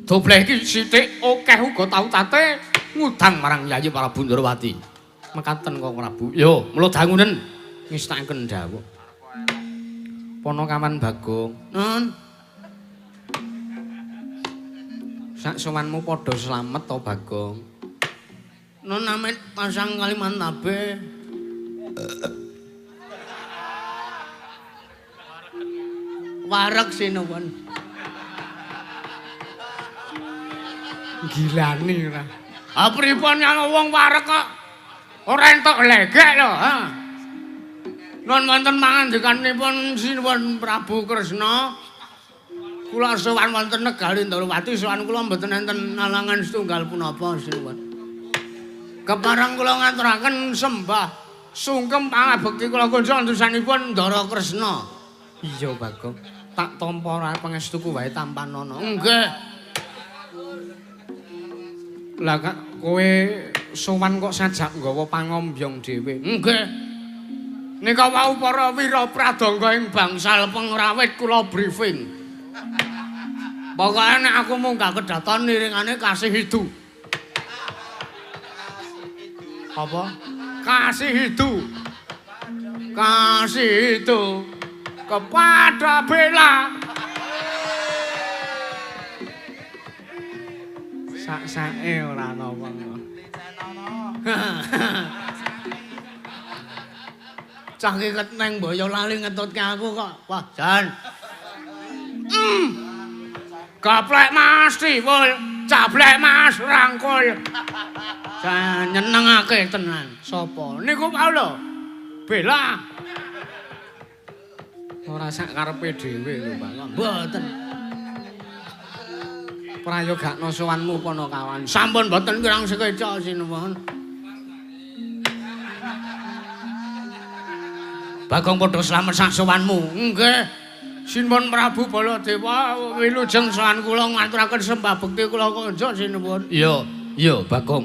A: Dobleh iki sithik akeh uga tau tate ngudang marang Yayi Prabu Ndrawati. Mekaten kok Prabu. Yo, mula dangunen ngistakaken dawuh. Panakawan Bagong. Nun. Sak sowanmu padha slamet to Bagong. Nun amit pasang Kalimantabe. Wareg sinuwun. Gilani ora. Ha pripun yang wong wareg kok ora entuk legek lho, ha. Nun wonten mangandikanipun sinuwun Prabu Kresna. Kula sowan wonten negari Ndrawati sowan kula mboten enten alangan setunggal punapa sinuwun. Kepareng kula ngaturaken sembah sungkem pangabekti kula kunjuk antusanipun Ndara Kresna. Iya Bagong. Tak tampa ora pangestuku wae tampanana. Nggih. Lah kowe sowan kok sajak nggawa pangombyong dhewe. Nggih. Nika wau para wira pradangga ing bangsal pengrawit kula briefing. Pokoke nek aku munggah kedaton niringane kasih hidu. Apa? Kasih hidu. Kasih hidu kepada Bella. Sak-sake ora napa.
B: Cah kiket neng boyo lali ngetutke aku kok. Wah, Jan. Gaplek Mas Tiwul, cablek Mas rangkul. Jan nyenengake tenan. Sopo? Niku mau lho. Bela. Ora sak karepe dhewe lho, Pak. Mboten. Prayogakno sowanmu Panakawan. Sampun mboten kirang sekeca sinuwun. Bagong padha slamet sak sowanmu. Nggih. Sinuwun Prabu Baladewa wilujeng sowan kula ngaturaken sembah bekti kula konco sinuwun.
A: Iya, Bagong.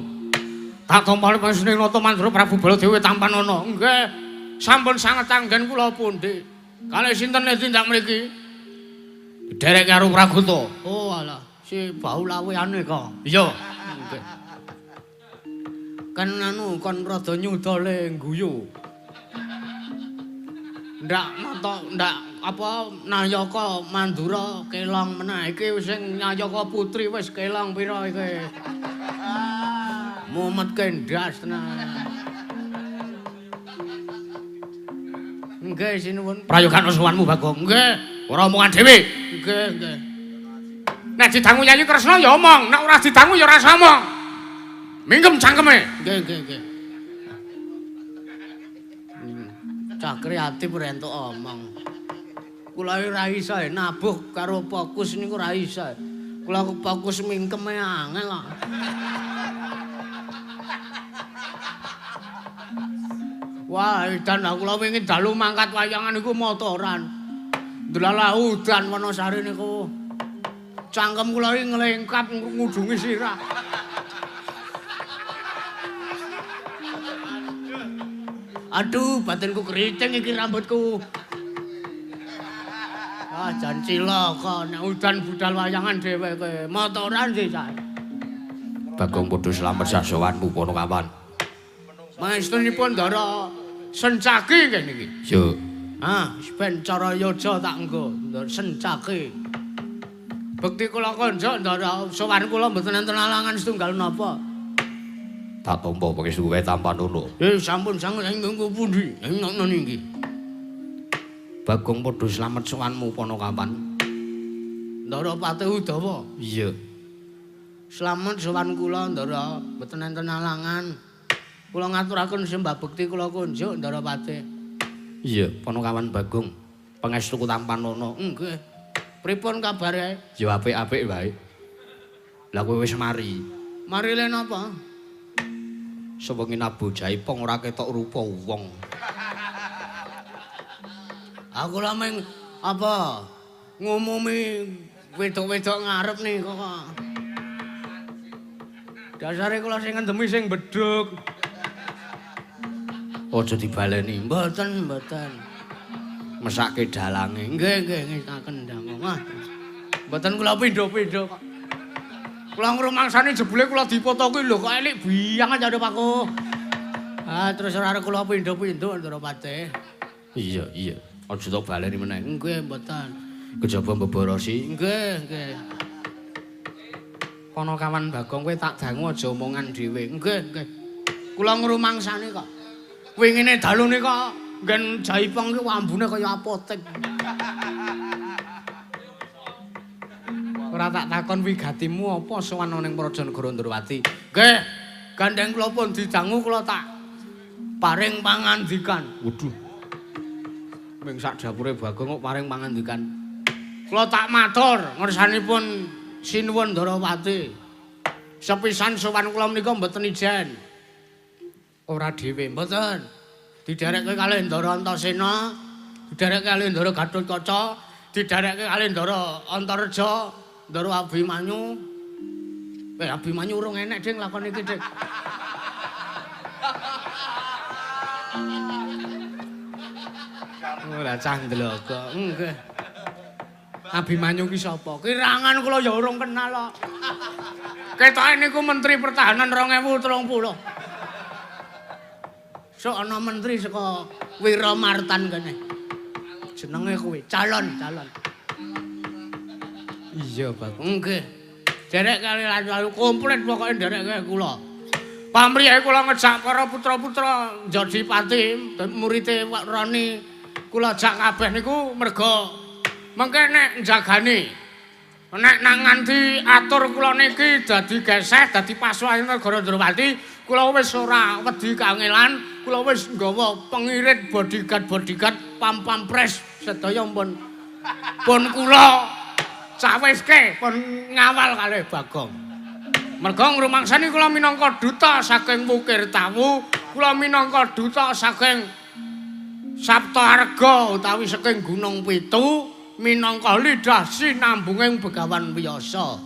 B: Tak tampa panjenengan nata mantra Prabu Baladewa Tampanana. Nggih. Sampun sanget anggen kula pundi. Kalih sinten tindak mriki? Derek karo Pragoto. Oh alah, si bau laweane kok.
A: Iya.
B: Nggih. Kan anu kon rada nyudole guyu. Ndak apa Nayaka Mandura kelong meneh iki sing Nayaka Putri wis kelong pira iki. Mumet ndas tenan. Nggih sinuwun.
A: Prayogan sowanmu Bagong.
B: Nggih,
A: Ora omongan dhewe.
B: nggih.
A: Nek didangu Yayi Kresna ya omong, nek ora didangu ya ora omong. Minggem cangkeme.
B: Nggih. Cah kreatif rentuk omong. Kula ora iso nabuh karo fokus niku ora iso. Kula fokus mingkeme angel kok. Wah, edan kula wingi dalu mangkat wayangan niku motoran. Delala udan Wonosari niku. Cangkem kula iki nglengkap ngudungi sirah. Aduh, batinku keriting iki rambutku. Ah, jan cilaka nek udan budal wayangan dheweke. Motoran sih sae.
A: Bagong padha slamet sak sowanmu Panakawan.
B: Maestrinipun Ndara Sencaki kene iki.
A: Yo.
B: Ah, ben cara yoja tak nggo, Ndara Sencaki. Bekti kula konco Ndara sowan kula mboten enten alangan setunggal napa.
A: Tak tampa pangestuwe Tampanana.
B: Sampun sanget ingkang pundi? Ngono niki.
A: Bagong padha slamet sowanmu Panakawan.
B: Ndara Patih Udawa.
A: Iya.
B: Slamet sowan kula Ndara mboten enten alangan. Kula ngaturaken sembah bekti kula kunjuk Ndara Patih.
A: Iya, Panakawan Bagong. Pangestuku Tampanana.
B: Nggih. Pripun kabare?
A: Ya apik-apik wae. Lah kowe wis mari.
B: Mari le napa?
A: Sewengi nabu jaipong ora ketok rupa wong.
B: Aku lha meng apa ngumumi wedok-wedok ngarep nih kok. Dasare kula sing ngendemi sing bedhug.
A: Aja dibaleni.
B: Mboten.
A: Mesake dalange.
B: Nggih ngitaken ndang. Wah. Mboten kula pindho-pindho kok. Kula ngrumangsani jebule kula dipotoki lho kok elik biang aja Pakku. Ah terus ora kula pindho-pindho Ndara Patih.
A: Iya. Aja tok baleni meneh.
B: Nggih mboten.
A: Kejaba mbeborosi.
B: Nggih. Panakawan Bagong kowe tak dangu aja omongan dhewe. Nggih. Kula ngrumangsani kok. Wingine dalu nika nggen jaipong ki wambune kaya apotek. Ora tak takon wigatimu apa sowan ning Prajanegara Ndrawati. Nggih, gandeng kula pun didangu kula tak paring pangandikan.
A: Waduh.
B: Ming sak dapure Bagong kok paring pangandikan. Kula tak matur ngersanipun sinuwun Ndrawati. Sepisan sowan kula menika mboten ijen. Ora dhewe mboten. Diderekke kalih Ndara Antasena, diderekke kalih Ndara Gatotkaca, diderekke kalih Ndara Antareja, Ndara Abimanyu. Abimanyu urung enek Dik lakon iki Dik. Ora cah ndlogo. Nggih. Abimanyu ki sapa? Kirangan kula ya urung kenal kok. Ketoke niku Menteri Pertahanan 2030. Sok ana menteri saka Wiramartan kene. Jenenge kuwi calon. Iya, Pak. Nggih. Derek kali lan komplit pokoke derek kula. Pamrih kula ngejak para putra-putra Jodipati murite Rani kula jak kabeh niku merga mengke nek njagani nek nang nganti atur kula niki dadi geseh dadi pasukan negara Ndrawati kula wis ora wedi kangelan kula wis nggawa pengirit bodyguard pam-pampres sedaya pun kula cawiske pun ngawal kalih Bagong. Merga ngrumangsani kula minangka duta saking Wukir Tawu, kula minangka duta saking Saptaarga utawi saking Gunung Pitu, minangka lidah sinambunging Begawan Wiyasa.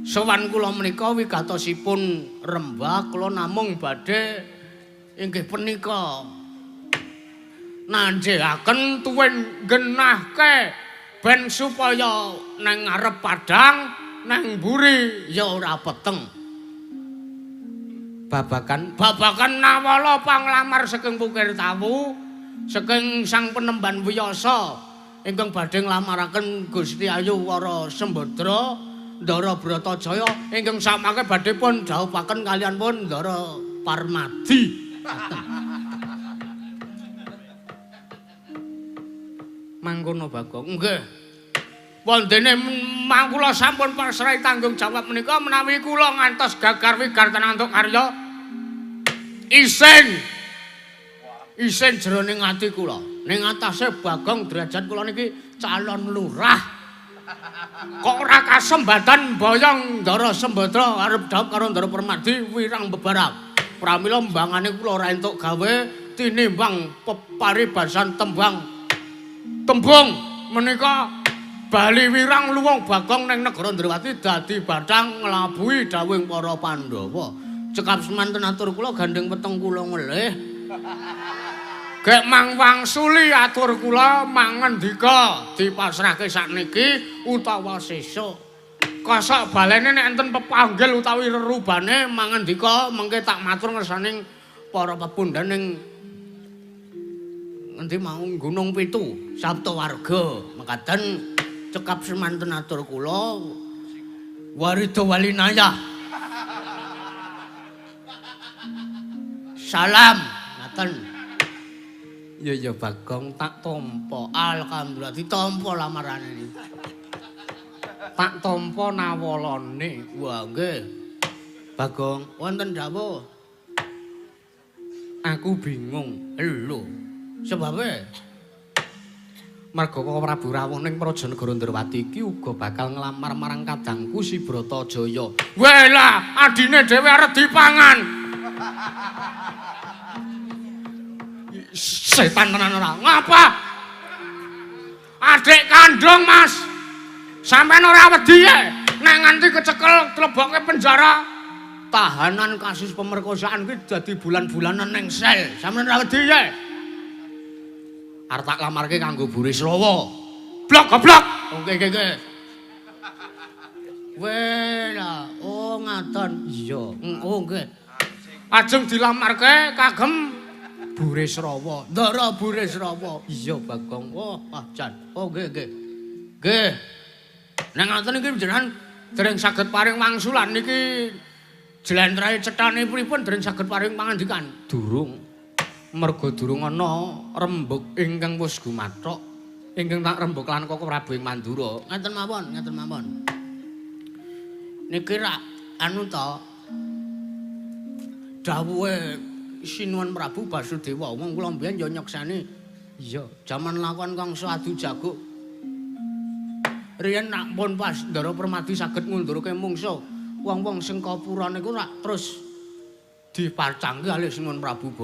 B: Sowan kula menika wigatosipun rembag kula namung badhe inggih punika nanjehaken tuwin genahke ben supaya nang ngarep padang nang mburi ya ora peteng. Babakan nawala panglamar saking Wukir Tawu saking Sang Penemban Wiyasa ingkang badhe nglamaraken Gusti Ayu Wara Sembadra Ndara Bratajaya ingkang samangke badhe pun dhawuhaken kaliyan pun Ndara Parmadi. Mangkono Bagong. Nggih. Wondene mangkula sampun pasrahi tanggung jawab menika menawi kula ngantos gagar wigar tenantuk karya isin jroning ati kula ning atase Bagong derajat kula niki calon lurah kok ora kasembatan boyong Ndara Sembadra arep dhawuh karo Ndara Permadi wirang bebarang pramila mbangane kula ora entuk gawe tinimbang peparibasan tembung menika bali wirang luwung Bagong ning negara Ndrawati dadi bathang nglabuhi dawuhing para Pandhawa. Cekap semanten atur kula gandeng peteng kula ngelih. Gek mangwangsuli atur kula mangendika dipasrahke sakniki utawa sesuk. Kosok balene nek enten pepanggil utawi rerubane mangendika mengke tak matur ngersaning para pepundhen ning ngendi mau Gunung Pitu, Saptawarga. Mekaten cekap semanten atur kula warida walinaya salam ngaten ya Bagong tak tampa alhamdulillah ditampa lamarane iki tak tampa nawalane wah nggih Bagong wonten dawuh aku bingung lho sebabe marga Prabu Rawuh ning Prajanegara Ndrawati iki uga bakal nglamar marang kadangku si Bratajaya. Welah, adine dhewe arep dipangan. Setan tenan ora. Ngapa? Adik kandung, Mas. Sampeyan ora wedi nek nganti kecekel tlebokke penjara. Tahanan kasus pemerkosaan kuwi dadi bulan-bulanan ning sel. Sampeyan ora wedi ya? Arep tak lamarke kanggo Burisrawa. Blok goblok. Oke. Wela, oh ngaten. Iya. Oh nggih. Ajeng dilamarke kagem Burisrawa. Ndara Burisrawa. Iya Bagong. Oh, jan. Oh nggih. Nggih. Nek ngoten iki jenengan dereng saged paring wangsulan niki jlentreh cethane pripun dereng saged paring pangandikan? Durung. Merga durung ana rembug ingkang wis gumathok ingkang tak rembug lan Koko Prabu ing Mandura. Ngaten mawon. Niki rak anu ta dawuhe Sinuwun Prabu Basudewa wong kula mbiyen ya nyekseni. Iya, jaman lakon Kangsa Adu Jaguk. Riyen nak pun pas Ndara Permadi saged ngundurke mungsuh, wong-wong sing kapura niku rak terus dipacangke kalih Sinuwun Prabu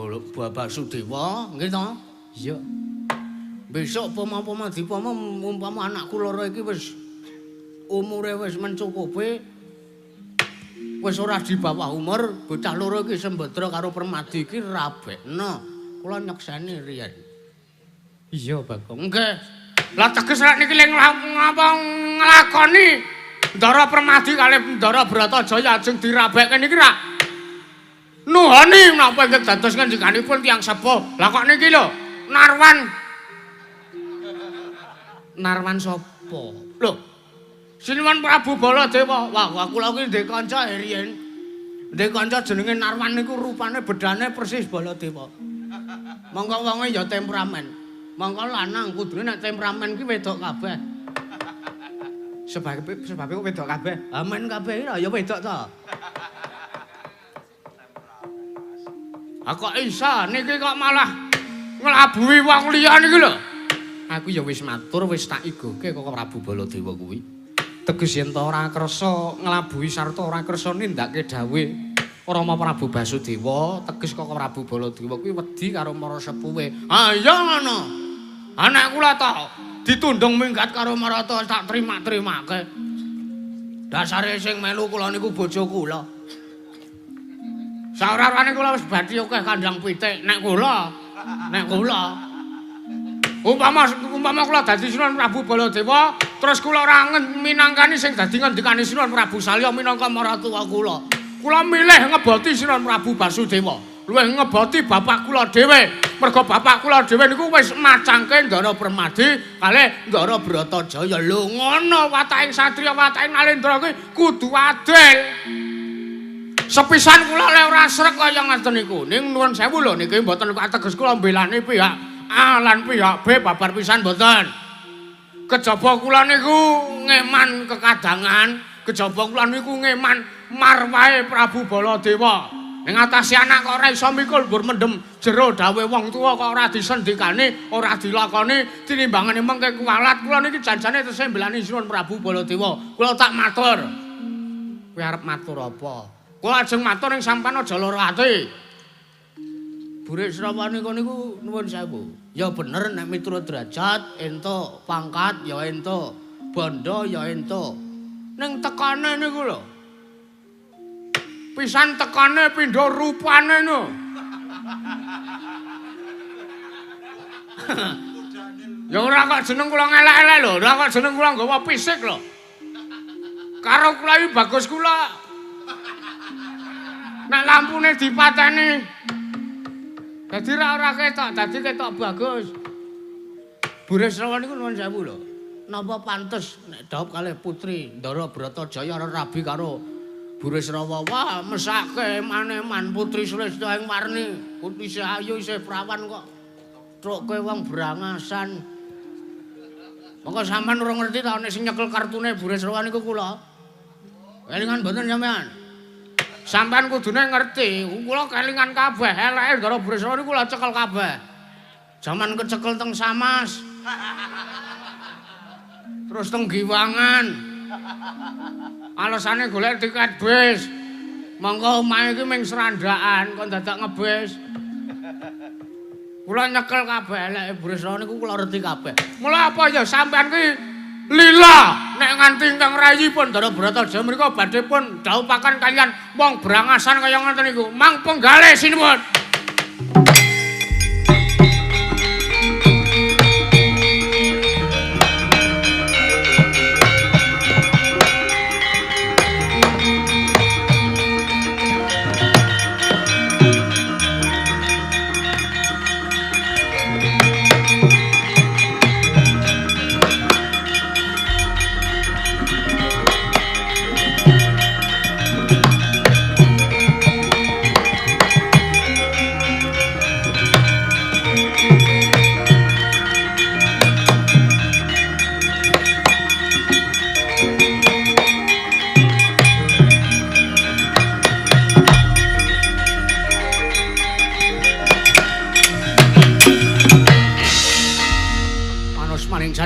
B: Basudewa, nggih to? Iya. Besok pama-pama dipama umpama anakku loro iki wis umure wis mencukupi wis ora di bawah umur, bocah loro iki Sembadra karo Permadi iki rabekno. Kula nyekseni riyen. Iya, Bagong. Nggih. Lah teges rek niki ngapa nglakoni Ndara Permadi kalih Ndara Bratajaya ajeng dirabekke niki ra nuhoni menapa ingkang dados ngendikanipun tiyang sepuh. Lah kok niki lho, Narwan sapa? Lho, Sinuwun Prabu Baladewa. Wah, kula iki ndek kanca riyen. Ndek kanca jenenge Narwan niku rupane bedane persis Baladewa. Monggo wonge ya temperamen. Monggo lanang kudune nek temperamen ki wedok kabeh. Sebab kok wedok kabeh. Amen kabeh ya wedok to. Kok isa niki kok malah nglabui wong liya niki lho. Aku ya wis matur wis tak igoke kok Prabu Baladewa kuwi. Teges yen ta ora kersa nglabui sarta ora kersa nindakake dawuh Rama Prabu Basudewa, teges kok Prabu Baladewa kuwi wedi karo para sepuhe. Ah iya ngono. Anak kula ta ditundung minggat karo Marata tak terima-terimake. Dasare sing melu kula niku bojo kula. Saurarane kula wis badhe akeh kandhang pitik nek kula umpama kula dadi Sinuwun Prabu Baladewa terus kula ora minangkani sing dadi ngendikane Sinuwun Prabu Salya minangka maratuwa kula. Kula milih ngeboti Sinuwun Prabu Basudewa. Luwih ngeboti bapak kula dhewe. Mergo bapak kula dhewe niku wis macangke Ndara Permadi kalih Ndara Bratajaya. Lho ngono wataking satriya wataking Nalendra kuwi kudu adil. Sepisan kula lek ora srek kaya ngaten niku. Ning nuwun sewu lho niki mboten ateges kula mbelani pihak A lan pihak B babar pisan mboten. Kejaba kula niku ngeman kekadangan, kejaba kula niku ngeman marwahe Prabu Baladewa. Ing atase anak kok ora iso mikul mbur mendem jero dawuh wong tuwa kok ora disendikani, ora dilakoni, tinimbangane mengke kuwalat kula niki janjane tesih mbelani Sinuwun Prabu Baladewa. Kula tak matur. Kowe arep matur apa? Kula ajeng matur ing sampeyan aja lara ati. Burik Srawa niku nuwun sewu. Ya bener nek miturut derajat entuk, pangkat ya entuk, bondo ya entuk. Ning tekane niku lho. Pisan tekane pindha rupane no. Ya ora kok jeneng kula ngelek-elek lho, ora kok jeneng kula nggawa fisik lho. Karo kula iki bagus kula. Nek lampune dipateni. Dadi ora ketok, dadi ketok bagus. Buris Rawa niku nuwun sewu lho. Napa pantes nek dhaup kalih putri Ndara Bratajaya ora rabi karo Buris Rawa. Wah, mesake maneman putri Sresta ing warni. Putri isih ayu isih prawan kok. Truke wong brangasan. Monggo sampean ora ngerti ta nek sing nyekel kartune Buris Rawa niku kula. Kelingan mboten sampean? Sampean kudune ngerti, kula kelingan kabeh, eleke Ndara Buris Rawa niku kula cekel kabeh. Jaman kecekel teng Samas. Terus teng Giwangan. Alasane golek tiket bis. Monggo omahe iki ming serandaan kok dadak ngebis. Kula nyekel kabeh eleke Buris Rawa niku kula ngerti kabeh. Mula apa ya sampean ki lila nek nganti ingkang rayipun Ndara Bratajaya menika badhe pun dhaupaken kalian wong brangasan kaya ngoten niku. Mang penggalih sinuwun.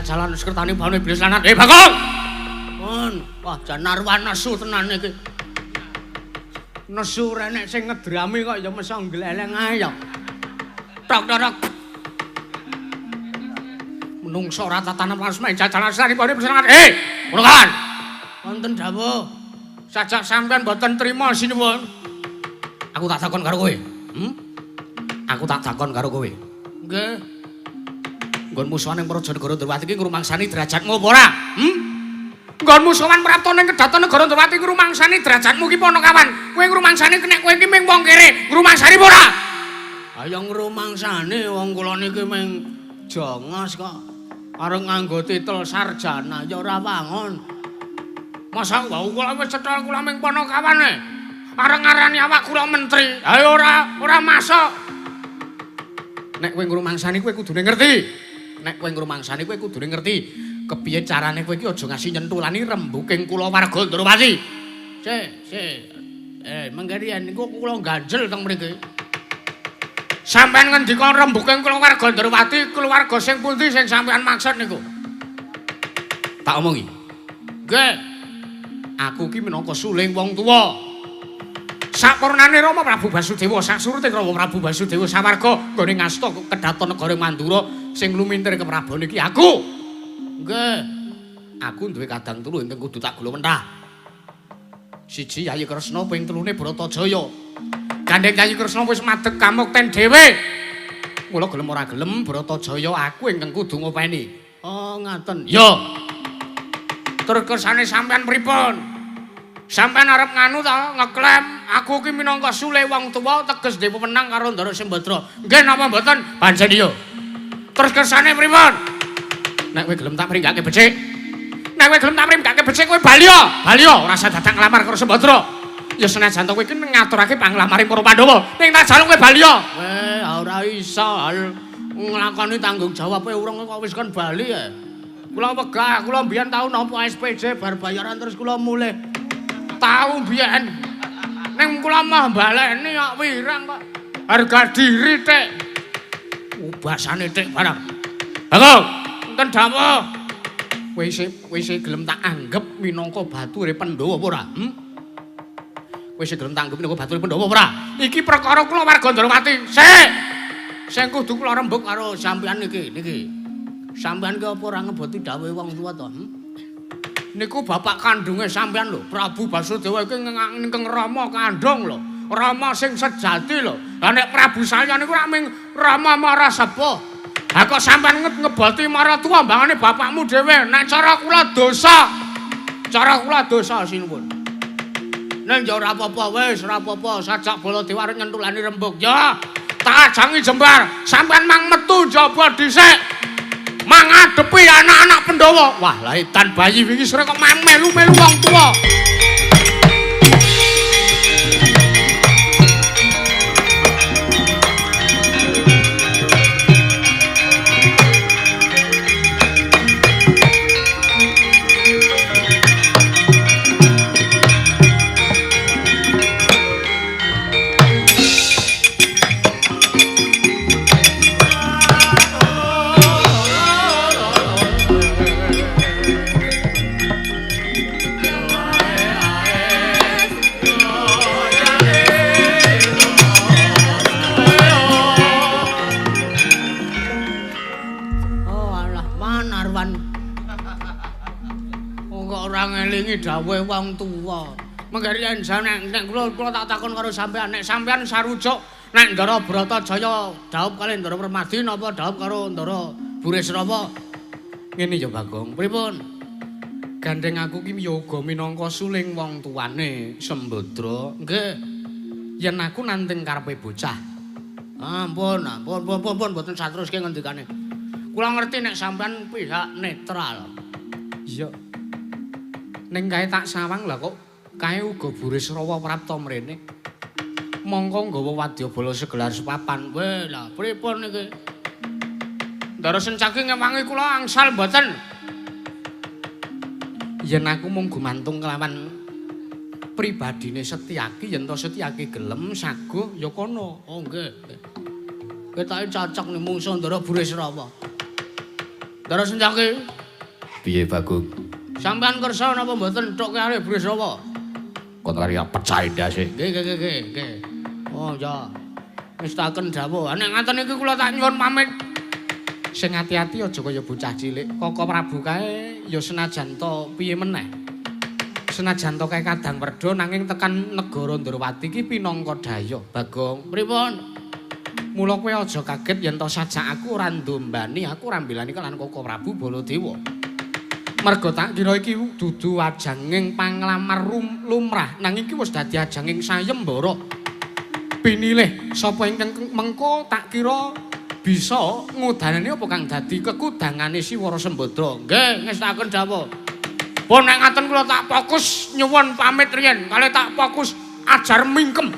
B: Jalan sekretane baune iblis lanang. Bagong. Mun, wah jan Narwan nesu tenan iki. Nesu renek sing ngedrami kok ya meso gleleng ae ya. Tok-tok. Menungso ora tatanem harus main jajalan sekretane baune iblis lanang. Ngono kan. Wonten dawuh. Sajak sampean mboten trima sinuwun. Aku tak takon karo kowe. Aku tak takon karo kowe. Nggih. Nggonmu sowan ing Prajanegara Ndrawati iki ngrumangsani derajatmu apa ora? Nggonmu sowan prapta ning Kedaton Negara Ndrawati iki ngrumangsani derajatmu ki pono kawan. Kowe ngrumangsani nek kowe iki ming wong kere, ngrumangsani apa ora? Ayo ngrumangsani wong kula niki ming jongos kok. Arep nganggo titel sarjana ya ora wangun. Masa wau kula wis cetha kula ming pono kawane. areng ngarani awak kula menteri. Ayo ora masuk. Nek kowe ngrumangsani kowe kudune ngerti. Nek kowe ngrumangsani kowe kudune ngerti. Kepiye carane kowe iki aja ngasih nyentulani rembuking kula warga Ndrawati. Menggarian niku kula ganjel teng mriki. Sampeyan ngendika rembuking kula warga Ndrawati, keluarga sing pundi sing sampeyan maksud niku? Tak omongi. Nggih. Aku ki minangka suling wong tuwa. Sapurnane Rama Prabu Basudewa, saksurute Rama Prabu Basudewa sawarga nggone ngasta kedhaton negara Mandura sing lumintir keprabon iki aku. Nggih. Aku duwe kadang telu ingkang kudu tak gula mentah. Siji Yayi Kresna, ping telune Bratajaya. Gandeng Yayi Kresna wis madeg kamukten dhewe. Mula gelem ora gelem Bratajaya aku ingkang kudu ngopeni. Oh, ngaten. Ya. Tur kersane sampean pripun? Sampean arep nganu ta ngeklaim aku ki minangka sule wong tuwa teges dhewe menang karo Ndara Sembadra. Nggih napa mboten? Pancen iya. Terus kersane pripun? Nek kowe gelem tak pringgake becik. Nek kowe gelem tak pringgake becik kowe balya. Balya ora usah datang nglamar karo Sembadra. Ya senajan to kowe iki ngaturake panglamaring para Pandhawa, ning tak jaluk kowe balya. Ora iso nglakoni tanggung jawab urung kok wis kon bali ya. Kula wegah, kula mbiyen tau nampa SPJ bar bayaran terus kula mulih. Tau mbiyen. Ning kula mah baleni kok wirang kok. Harga diri tek. Ubasane tek barang. Halo, enten dawuh. Kowe isih gelem tak anggap minangka bature Pandhawa apa ora? Kowe isih gelem tak anggap minangka bature Pandhawa apa ora? Iki perkara kula warga Ndrawati. Sing kudu kula rembug karo sampeyan niki. Sampeyan ki apa ora ngeboti dawuhe wong tuwa to? Niku bapak kandunge sampeyan lho, Prabu Basudewa iki ngenging Rama kandhung lho. Rama sing sejati lho. Lah nek Prabu Salya niku rak ming Rama mara sepuh. Ha kok sampeyan ngeboti mara tuwa mbangane bapakmu dhewe. Nek cara kula dosa. Cara kula dosa sinuwun. Nek ya ora apa-apa wis, ora apa-apa. Sajak Baladewa arep nyentulani rembug. Ya, tak ajangi jembar. Sampeyan mang metu njaba dhisik. Mangadepi anak-anak Pandhawa. Wah, laitan bayi wingi sore kok melu-melu wong tuwa. Dawuhe wong tuwa. Menggarian nek kula tak takon karo sampean, nek sampean sarujuk nek Ndara Bratajaya dhaup kali Ndara Permadi napa dhaup karo Ndara Burisrawa? Ngene ya Bagong. Pripun? Gandeng aku ki yoga minangka suling wong tuwane Sembadra. Nggih. Yen aku nanting karepe bocah. Ampun mboten sateruske ngendikane. Kula ngerti nek sampean pihak netral. Iya. Ning kae tak sawang lah kok kae uga Burisrawa prapta mrene. Mongko nggawa wadyabala segelar sepapan. Weh lah pripun iki? Ndara Sencaki ngewangi kula angsal mboten. Yen aku mung gumantung kelawan pribadine Setyaki, yen to Setyaki gelem saguh ya kono. Oh nggih. Ketake cocok ning mungsuh Ndara Burisrawa. Ndara Sencaki.
A: Piye Bagong?
B: Sampeyan kersa napa mboten tok kali Burisrawa?
A: Kon kari pecah ndase.
B: Nggih. Oh ya. Wis taken dawuh. Nek ngaten iki kula tak nyuwun pamit. Sing ati-ati aja kaya bocah cilik. Koko Prabu kae ya senajan to piye meneh. Senajan to kae kadang werda nanging tekan negara Ndrawati iki pinangka daya. Bagong, pripun? Mula kowe aja kaget yen to sajak aku ora ndombani, aku ora mbelani kelan Koko Prabu Baladewa. Merga tak kira iki dudu ajanging panglamar lumrah, nanging iki wis dadi ajanging sayembara. Pinilih sapa ingkang mengko tak kira bisa ngudanani apa kang dadi kekudangane Siwara Sembadra. Nggih, ngestaken dawuh. Pun nek ngaten kula tak fokus nyuwun pamit riyen, kalih tak fokus ajar mingkem.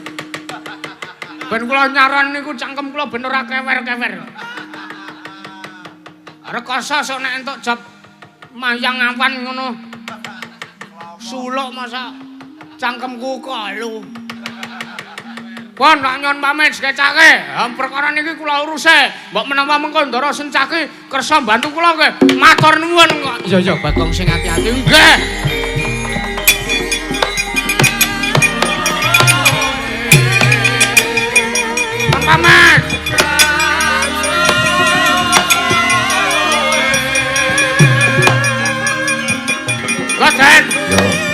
B: Ben kula nyaran niku cangkem kula ben ora kewer-kewer. Rekoso sok nek entuk job mayang awan ngono. Suluk masa cangkemku kalu. Pun tak nyon pamit sekecake. Perkara niki kula uruse. Mbok menawa mengko Ndara Sencaki kersa bantu kula nggih. Matur nuwun kok.
A: Iya Bagong sing ati-ati.
B: Nggih. Pamit. Gosen.
A: Yo.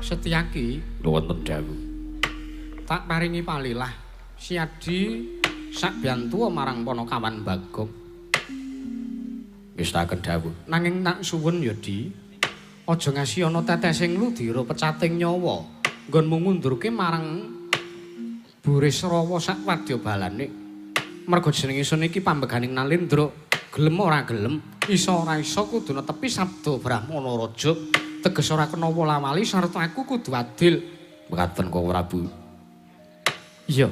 B: Setyaki
A: Wonten dawuh.
B: tak paringi palilah siadi sak biyantu marang Panakawan Bagong.
A: Ngestaken dawuh.
B: Nanging tak suwun ya Di, aja ngasih ana tetesing ludira pecating nyawa nggonmu ngundurke marang Burisrawa sak wadyabalane. Merga jenenge sun iki pambeganing Nalendra, gelem ora gelem, isa ora isa kudu netepi sabda Brahmana Raja. Teges ora kena wola-wali sarta aku kudu adil.
A: Mekaten kok Prabu.
B: Iya.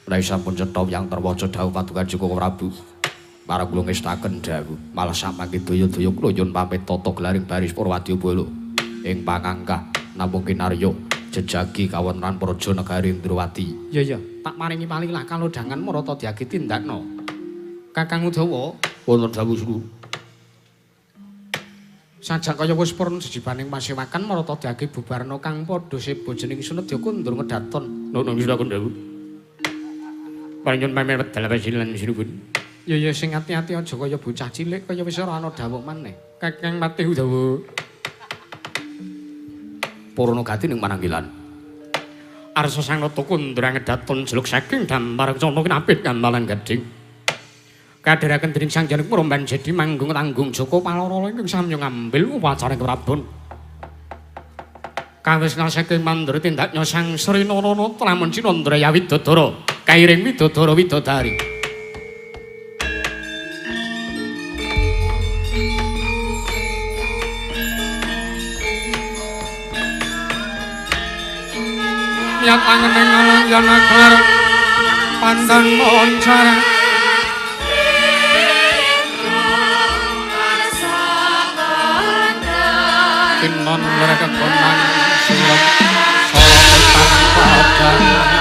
A: Menawi sampun cetha yang terwaca dawuh paduka Joko Prabu. Para kula ngestaken dawuh, malah samangke daya-daya kula nyuwun pamit tata gelaring baris Purwadyabala ing pangangkah namung kinarya jejagi kawontenan praja negari Indrawati.
B: Iya, tak maringi palilah kalodhangan marata diagi tindakna. Kakang Udawa,
A: Wonten dawuh suku.
B: sajak kaya wis purun sejibaning pasewakan marata diagi bubarna kang padha seba jeneng Sunedya kundur ngedaton.
A: Nuwun siraken dawuh. Panjenengan pamit wedal pasilan sinipun.
B: Ya sing ati-ati aja kaya bocah cilik kaya wis ora ana dawuh maneh. Kakang Patih Udawa.
A: Purana gati ning Pananggilan.
B: Arsa sang nata kundur ngedaton jeluk saking dampar cana kinapit kambalan gading. Kadharaken dening Sang Janek Murumban Jedi manggung tanggung Joko Paloro ingkang samya ngambil upacara keprabon. Kawis saking mandra tindaknya Sang Sri Narana Tramun Cinandra Widodara kairing Widodara Widodari. Niat angening alanjana kelar pandan moncara Tinon mereka konang silap sorotan padang